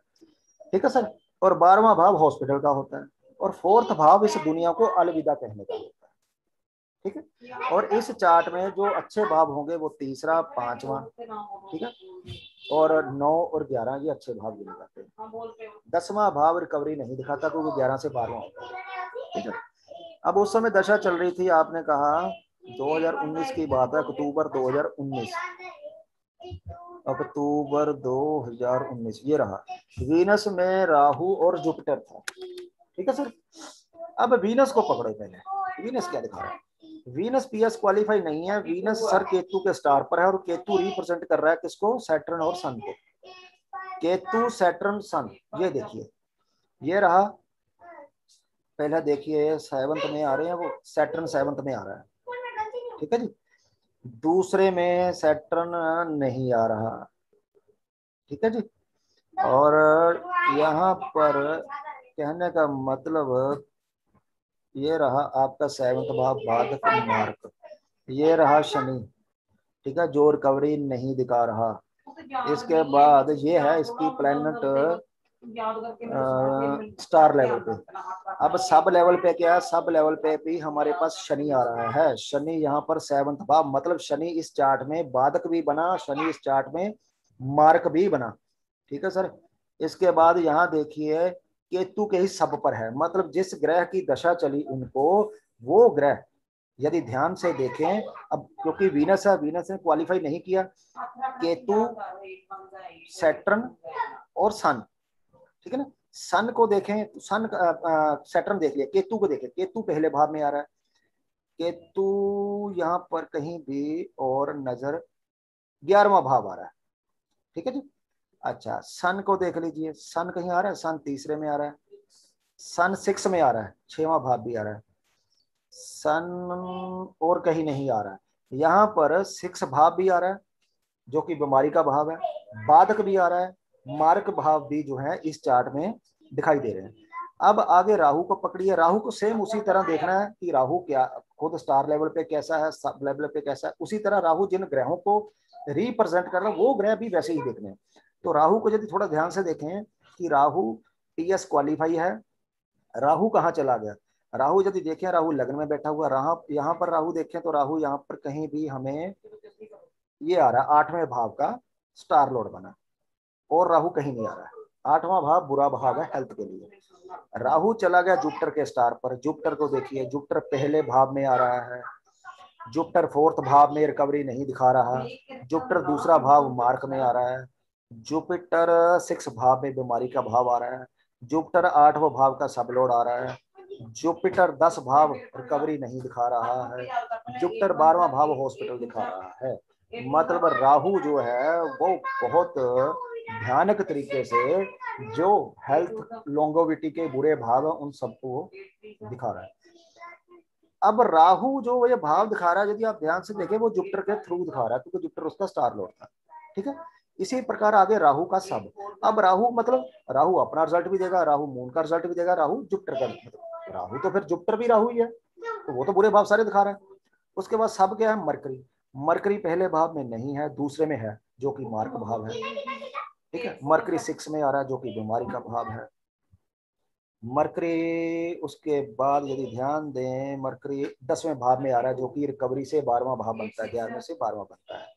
ठीक है सर, और 12वां भाव हॉस्पिटल का होता है, और 4th भाव इस दुनिया को अलविदा कहने का होता है। ठीक है, और इस चार्ट में जो अच्छे भाव होंगे वो तीसरा, 5वां, ठीक है, और 9 और 11 ये अच्छे भाव गिने जाते हैं। 10वां भाव रिकवरी नहीं दिखाता क्योंकि 11 से 12वां होता है। ठीक है, अब उस समय दशा चल रही थी, आपने कहा 2019 की बात है, अक्टूबर 2019, अक्टूबर 2019 ये रहा, वीनस में राहु और जुपिटर था। ठीक है सर, अब वीनस को पकड़ो पहले, वीनस क्या दिखा रहा है, वीनस पीएस क्वालिफाई नहीं है, वीनस सर केतु के स्टार पर है, और केतु रिप्रेजेंट कर रहा है किसको, सैटर्न और सन को। केतु सैटर्न सन, ये देखिए ये रहा, पहले देखिए 7th में आ रहे हैं वो, सैटर्न 7th में आ रहा है। ठीक है जी, दूसरे में सैटर्न नहीं आ रहा। ठीक है जी, और यहाँ पर कहने का मतलब ये रहा आपका 7th भाव बाधक मार्क, ये रहा शनि। ठीक है, जो रिकवरी नहीं दिखा रहा। इसके बाद ये है इसकी प्लैनेट स्टार लेवल पे। अब सब लेवल पे क्या है, सब लेवल पे भी हमारे पास शनि आ रहा है। शनि यहाँ पर 7th भाव, मतलब शनि इस चार्ट में बाधक भी बना, शनि इस चार्ट में मार्क भी बना। ठीक है सर, इसके बाद यहाँ देखिए केतु के ही सब पर है, मतलब जिस ग्रह की दशा चली उनको वो ग्रह यदि ध्यान से देखें, अब क्योंकि वीनस है, वीनस ने क्वालिफाई नहीं किया, केतु, सैटर्न और सन। ठीक है ना, सन को देखें तो सन, सैटर्न देख लिया, केतु को देखें, केतु पहले भाव में आ रहा है, केतु यहाँ पर कहीं भी और नजर, 11वां भाव आ रहा है। ठीक है जी, अच्छा सन को देख लीजिए, सन कहीं आ रहा है, सन तीसरे में आ रहा है, सन 6 में आ रहा है, 6वां भाव भी आ रहा है, सन और कहीं नहीं आ रहा है। यहाँ पर 6 भाव भी आ रहा है जो कि बीमारी का भाव है, बाधक भी आ रहा है, मार्क भाव भी जो है इस चार्ट में दिखाई दे रहे हैं। अब आगे राहु को पकड़िए, राहु को सेम उसी तरह देखना है कि राहु क्या खुद स्टार लेवल पे कैसा है, सब लेवल पे कैसा है, उसी तरह राहु जिन ग्रहों को रिप्रेजेंट कर रहा है वो ग्रह भी वैसे ही देखने हैं। तो राहु को यदि थोड़ा ध्यान से देखें कि राहु पीएस क्वालिफाई है, राहु कहाँ चला गया, राहु यदि देखें, राहु लग्न में बैठा हुआ, यहाँ पर राहु देखें तो राहु यहाँ पर कहीं भी हमें ये आ रहा है 8वें भाव का स्टार लॉर्ड बना, और राहु कहीं नहीं आ रहा है। 8वां भाव बुरा भाव है हेल्थ के लिए। राहु चला गया जुपिटर के स्टार पर। जुपिटर को देखिए, जुपिटर पहले भाव में आ रहा है, जुपिटर 4th भाव में रिकवरी नहीं दिखा रहा, जुपिटर दूसरा भाव मार्क में आ रहा है, जुपिटर 6 भाव में बीमारी का भाव आ रहा है, जुपिटर 8वां भाव का सब लॉर्ड आ रहा है, जुपिटर 10 भाव रिकवरी नहीं दिखा रहा है, जुपिटर 12वां भाव हॉस्पिटल दिखा रहा है। मतलब राहु जो है वो बहुत भयानक तरीके से जो हेल्थ लॉन्गोविटी के बुरे भाव है उन सबको दिखा रहा है। अब राहु जो ये भाव दिखा रहा है, यदि आप ध्यान से देखें, वो जुपिटर के थ्रू दिखा रहा है, क्योंकि जुपिटर उसका स्टार लॉर्ड था। ठीक है, इसी प्रकार आगे राहु का सब। अब राहु मतलब राहु अपना रिजल्ट भी देगा, राहु मून का रिजल्ट भी देगा, राहु जुपिटर का, मतलब राहु तो फिर जुपिटर भी राहु ही है, तो वो तो बुरे भाव सारे दिखा रहा है। उसके बाद सब क्या है, मरकरी। मरकरी पहले भाव में नहीं है, दूसरे में है, जो कि मार्क भाव है। ठीक है, मरकरी 6 में आ रहा है, जो कि बीमारी का भाव है। मरकरी उसके बाद यदि ध्यान दें, मरकरी 10वें भाव में आ रहा है, जो कि रिकवरी से 12वां भाव बनता है, 11वें से 12वां बनता है।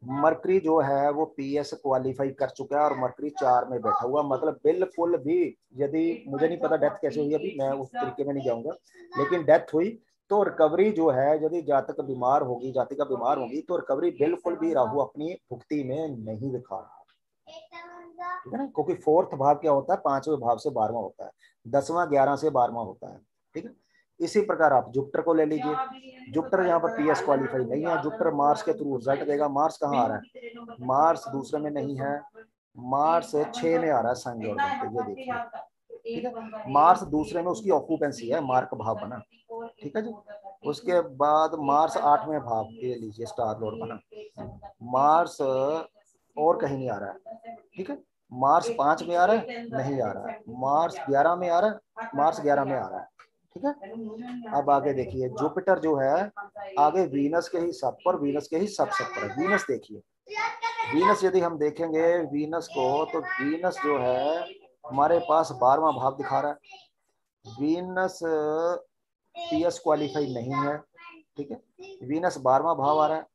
मरकरी जो है वो पीएस क्वालिफाई कर चुका है और मरकरी 4 में बैठा हुआ, मतलब बिल्कुल भी, यदि मुझे नहीं पता डेथ कैसे हुई, अभी मैं उस तरीके में नहीं जाऊंगा, लेकिन डेथ हुई तो रिकवरी जो है, यदि जातक बीमार होगी, जातिका बीमार होगी, तो रिकवरी बिल्कुल भी राहु अपनी भुक्ति में नहीं दिखा रहा। ठीक है ना, क्योंकि 4th भाव क्या होता है, 5वें भाव से 12वां होता है, 10वां 11 से 12वां होता है। ठीक है, इसी प्रकार आप जुपिटर को ले लीजिए। जुपिटर यहाँ पर पीएस क्वालिफाई नहीं है, जुपिटर मार्स के थ्रू रिजल्ट देगा। मार्स कहाँ आ रहा है, मार्स दूसरे में नहीं है, मार्स 6 में आ रहा है सन जोड़ बनके, ये देखिए। ठीक है, मार्स दूसरे में उसकी ऑक्यूपेंसी है, मार्क भाव बना। ठीक है जी, उसके बाद मार्स 8वें भाव, ये लीजिए स्टार लॉर्ड बना। मार्स और कहीं नहीं आ रहा है। ठीक है, मार्स 5 में आ रहा है, नहीं आ रहा है, मार्स 11 में आ रहा है, मार्स 11 में आ रहा है। ठीक है, अब आगे देखिए, जुपिटर जो है आगे वीनस के ही सब पर, वीनस के ही सब पर है। वीनस देखिए, वीनस यदि हम देखेंगे वीनस को, तो वीनस जो है हमारे पास 12वां भाव दिखा रहा है। वीनस पीएस क्वालिफाई नहीं है। ठीक है, वीनस 12वां भाव आ रहा है,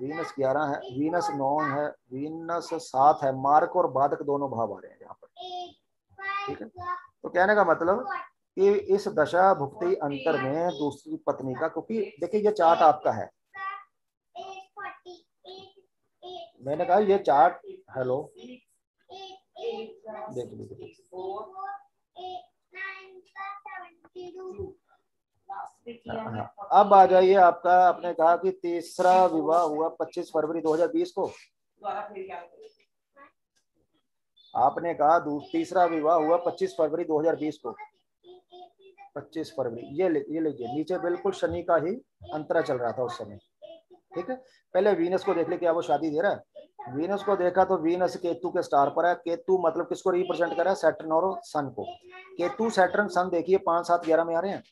वीनस 11 है, वीनस 9 है, वीनस 7 है, मार्क और बाधक दोनों भाव आ रहे हैं यहाँ पर। ठीक है, तो कहने का मतलब कि इस दशा भुक्ति अंतर में दूसरी पत्नी का, क्योंकि देखिए ये चार्ट आपका है, मैंने कहा ये चार्ट, हेलो देख लीजिए, अब आ जाइए, आपका आपने कहा कि तीसरा विवाह हुआ 25 फरवरी 2020 को, आपने कहा तीसरा विवाह हुआ 25 फरवरी 2020 को। 25 फरवरी, ये लीजिए नीचे बिल्कुल शनि का ही अंतरा चल रहा था उस समय। ठीक है, पहले वीनस को देख ले, क्या वो शादी दे रहा है। वीनस को देखा तो वीनस केतु के स्टार पर है। केतु मतलब किसको रिप्रेजेंट कर रहा है, सैटर्न और सन को। केतु सैटर्न सन देखिए 5 7 11 में आ रहे हैं।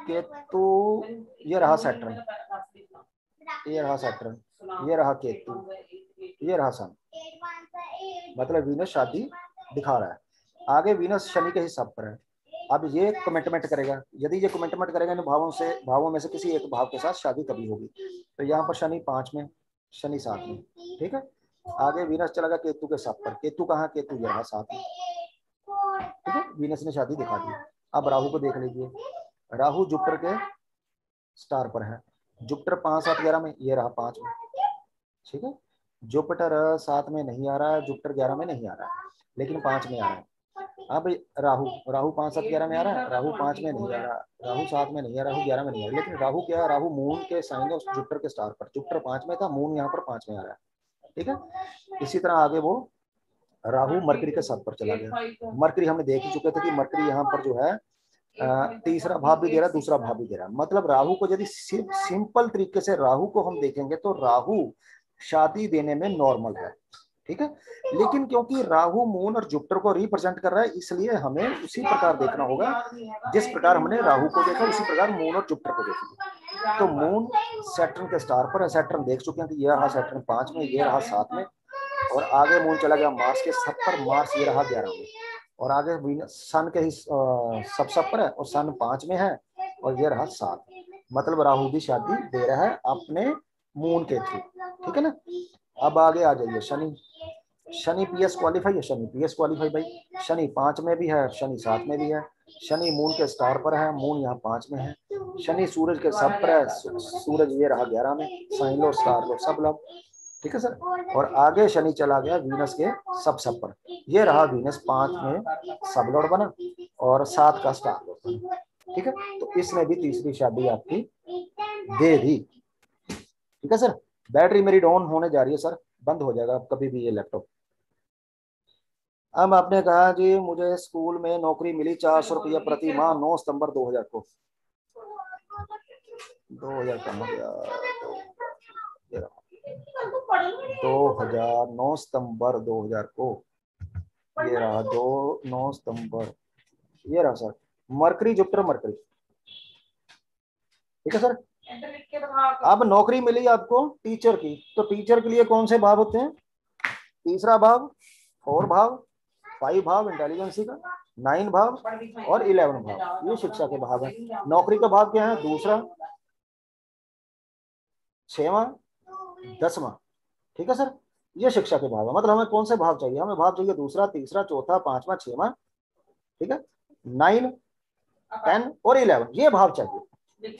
केतु, ये रहा सैटर्न, ये रहा सैटर्न, ये रहा केतु, ये रहा सन, मतलब वीनस शादी दिखा रहा है। आगे वीनस शनि के हिसाब पर है। अब ये कमिटमेंट करेगा, यदि ये कमिटमेंट करेगा इन भावों में से किसी एक भाव के साथ शादी कभी होगी। तो यहाँ पर शनि 5 में, शनि 7 में। ठीक है, आगे वीनस चला गया केतु के साथ पर। केतु कहाँ, केतु यहाँ 7 में। ठीक है, वीनस ने शादी दिखा दी। अब राहु को देख लीजिए, राहु जुपिटर के स्टार पर है। जुपिटर 5 7 11 में, ये रहा 5 में। ठीक है, जुपिटर 7 में नहीं आ रहा है, जुपिटर 11 में नहीं आ रहा है, लेकिन 5 में आ रहा है। अब राहु 5 7 11 में आ रहा है, राहु 5 में नहीं आ रहा, राहु 7 में नहीं आ रहा, राहु 11 में नहीं आ रहा, लेकिन राहु क्या है, राहु मून के साइन है जुपिटर के स्टार पर। जुपिटर 5 में था, मून यहाँ पर 5 में आ रहा है। ठीक है, इसी तरह आगे वो राहु मरकरी के साथ पर चला गया। मरकरी हमने देख ही चुके थे कि मरकरी यहाँ पर जो है तीसरा भाव भी दे रहा है, दूसरा भाव भी दे रहा है। मतलब राहु को यदि सिंपल तरीके से राहु को हम देखेंगे तो राहु शादी देने में नॉर्मल है। ठीक है, लेकिन क्योंकि राहु मून और जुपिटर को रिप्रेजेंट कर रहा है, इसलिए हमें उसी प्रकार देखना होगा जिस प्रकार हमने राहु को देखा, उसी प्रकार मून और जुपिटर को देखेंगे। तो मून सैटर्न के स्टार पर है, सैटर्न देख चुके हैं कि यह रहा सैटर्न 5 में, ये रहा 7 में, और आगे मून चला गया मार्स के सब पर, मार्स ये रहा 11 में। और आगे सन के ही सब पर है और सन 5 में है और ये रहा 7। मतलब राहु भी शादी दे रहा है अपने मून के थ्रू, ठीक है ना। अब आगे आ जाइए शनि। शनि पीएस क्वालिफाई है, शनि पीएस क्वालिफाई भाई। शनि 5 में भी है, शनि 7 में भी है। शनि मून के स्टार पर है, मून यहाँ 5 में है। शनि सूरज के सब पर है, सूरज ये रहा 11 में। साइन लो, स्टार लो, सब लो, ठीक है सर। और आगे शनि चला गया वीनस के सब पर, ये रहा वीनस 5 में सब लॉर्ड बना और 7 का स्टार लॉर्ड बना, ठीक है। तो इसमें भी तीसरी शादी आपकी दे दी, ठीक है सर। बैटरी मेरी डाउन होने जा रही है सर, बंद हो जाएगा कभी भी ये लैपटॉप। अब आपने कहा जी मुझे स्कूल में नौकरी मिली 400 रुपया प्रति माह 9 सितंबर 2000 को। 2000 कम हो गया, 2009 सितंबर 2000 को, ये रहा 9 सितंबर, ये रहा सर। मरकरी जुपिटर मरकरी, ठीक है सर। अब नौकरी मिली आपको टीचर की, तो टीचर के लिए कौन से भाव होते हैं? तीसरा भाव, 4 भाव, 5 भाव इंटेलिजेंसी का, 9 भाव और 11 भाव, ये शिक्षा के भाव है। नौकरी का भाव क्या है? दूसरा, 6वां, 10वां, ठीक है सर। ये शिक्षा के भाव है। मतलब हमें कौन से भाव चाहिए? हमें भाव चाहिए दूसरा, तीसरा, चौथा, 5वां, 6वां, ठीक है, 9, 10 और 11, ये भाव चाहिए,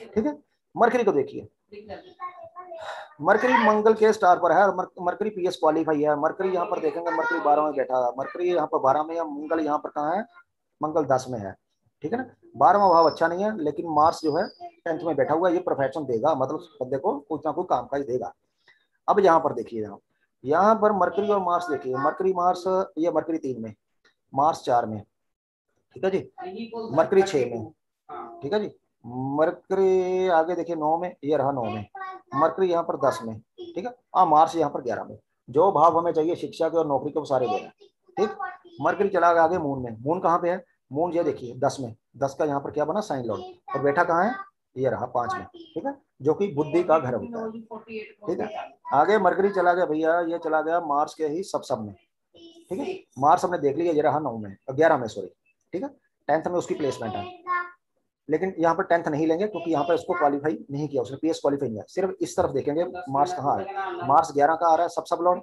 ठीक है। मरकरी को देखिए, मरकरी मंगल के स्टार पर है और मरकरी पीएस क्वालिफाई है। मरकरी यहाँ पर देखेंगे, मरकरी 12 में बैठा है, मरकरी यहाँ पर 12 में है, मंगल यहाँ पर कहाँ है? मंगल 10 में है, ठीक है ना। 12वां भाव अच्छा नहीं है, लेकिन मार्स जो है 10th में बैठा हुआ है, ये प्रोफेशन देगा, मतलब बंदे को कुछ ना कुछ काम काज देगा। अब यहाँ पर देखिए, यहाँ पर मरकरी और मार्स देखिए, मरकरी मार्स, ये मरकरी 3 में, मार्स 4 में, ठीक है जी, मरकरी 6 में, ठीक है जी। मरकरी आगे देखिए 9 में, ये रहा 9 में, मरकरी यहाँ पर 10 में, ठीक है। हाँ, मार्स यहाँ पर 11 में। जो भाव हमें चाहिए शिक्षा के और नौकरी के वो सारे दे रहे हैं, ठीक। मरकरी चला गया आगे मून में, मून कहाँ पे है? मून ये देखिए 10 में, 10 का यहाँ पर क्या बना? साइन लॉर्ड, और बैठा कहाँ है? ये रहा 5 में, ठीक है, जो कि बुद्धि का घर होता है, ठीक है। आगे मरकरी चला गया भैया, ये चला गया मार्स के ही सब में, ठीक है। मार्स हमने देख लिया, ये रहा 9 में, 11 में सॉरी, ठीक है। 10th में उसकी प्लेसमेंट है, लेकिन यहाँ पर 10th नहीं लेंगे क्योंकि यहाँ पर इसको क्वालिफाई नहीं किया, उसने पीएस क्वालिफाई नहीं है। सिर्फ इस तरफ देखेंगे मार्स कहाँ है। मार्स 11 का आ रहा है सब लॉर्ड,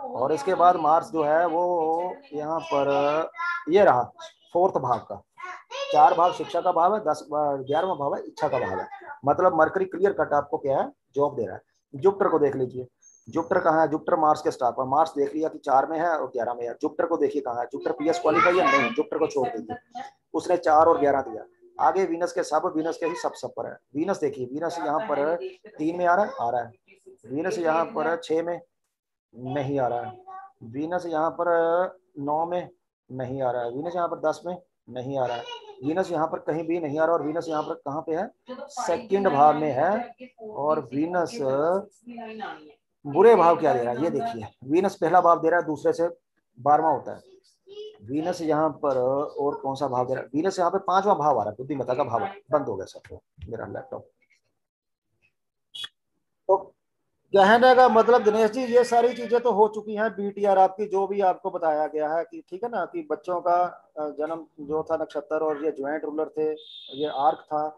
और इसके बाद मार्स जो है वो यहाँ पर ये रहा 4th भाव का। 4 भाव शिक्षा का भाव है, 11वां भाव है इच्छा का भाव है। मतलब मरकरी क्लियर कट आपको क्या है? जॉब दे रहा है। जुपिटर को देख लीजिए, जुपिटर कहाँ है? जुपिटर मार्स के स्टार पर, मार्स देख लिया कि 4 में है और 11 में है। जुपिटर को देखिए कहाँ है? जुपिटर पीएस क्वालिफाई है नहीं, जुपिटर को छोड़ दीजिए, उसने 4 और 11 दिया। आगे वीनस के सब, वीनस के ही सब पर है। वीनस देखिए, वीनस यहाँ पर 3 में आ रहा है, वीनस यहाँ पर 6 में नहीं आ रहा है, वीनस यहाँ पर 9 में नहीं आ रहा है, वीनस यहाँ पर 10 में नहीं आ रहा है, वीनस यहाँ पर कहीं भी नहीं आ रहा, और वीनस यहाँ पर कहाँ पे है? सेकंड भाव में है। और वीनस बुरे भाव क्या दे रहा है? ये देखिए, वीनस पहला भाव दे रहा है, दूसरे से 12वां होता है। वीनस यहाँ पर और कौन सा भाव दे रहा है? वीनस यहाँ पे 5वां भाव आ रहा है, बुद्धिमत्ता का भाव। बंद हो गया सर मेरा लैपटॉप। तो कहने का मतलब दिनेश जी, ये सारी चीजें तो हो चुकी हैं बीटीआर आपकी, जो भी आपको बताया गया है कि ठीक है ना, कि बच्चों का जन्म जो था नक्षत्र, और ये ज्वाइंट रूलर थे, ये आर्क था,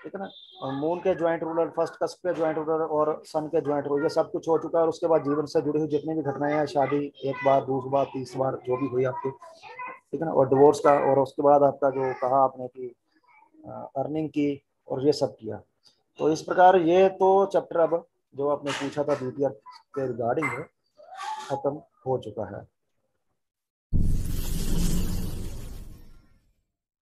ठीक है ना, और मून के ज्वाइंट रूलर, फर्स्ट कस्प के ज्वाइंट रूलर और सन के ज्वाइंट रूलर, ये सब कुछ हो चुका है। और उसके बाद जीवन से जुड़ी हुई जितनी भी घटनाएं हैं, शादी 1 बार, 2 बार, 30 बार जो भी हुई आपकी, ठीक है ना, और डिवोर्स का, और उसके बाद आपका जो कहा आपने कि अर्निंग की, और ये सब किया। तो इस प्रकार ये तो चैप्टर अब जो आपने पूछा था बीटीआर के रिगार्डिंग खत्म हो चुका है।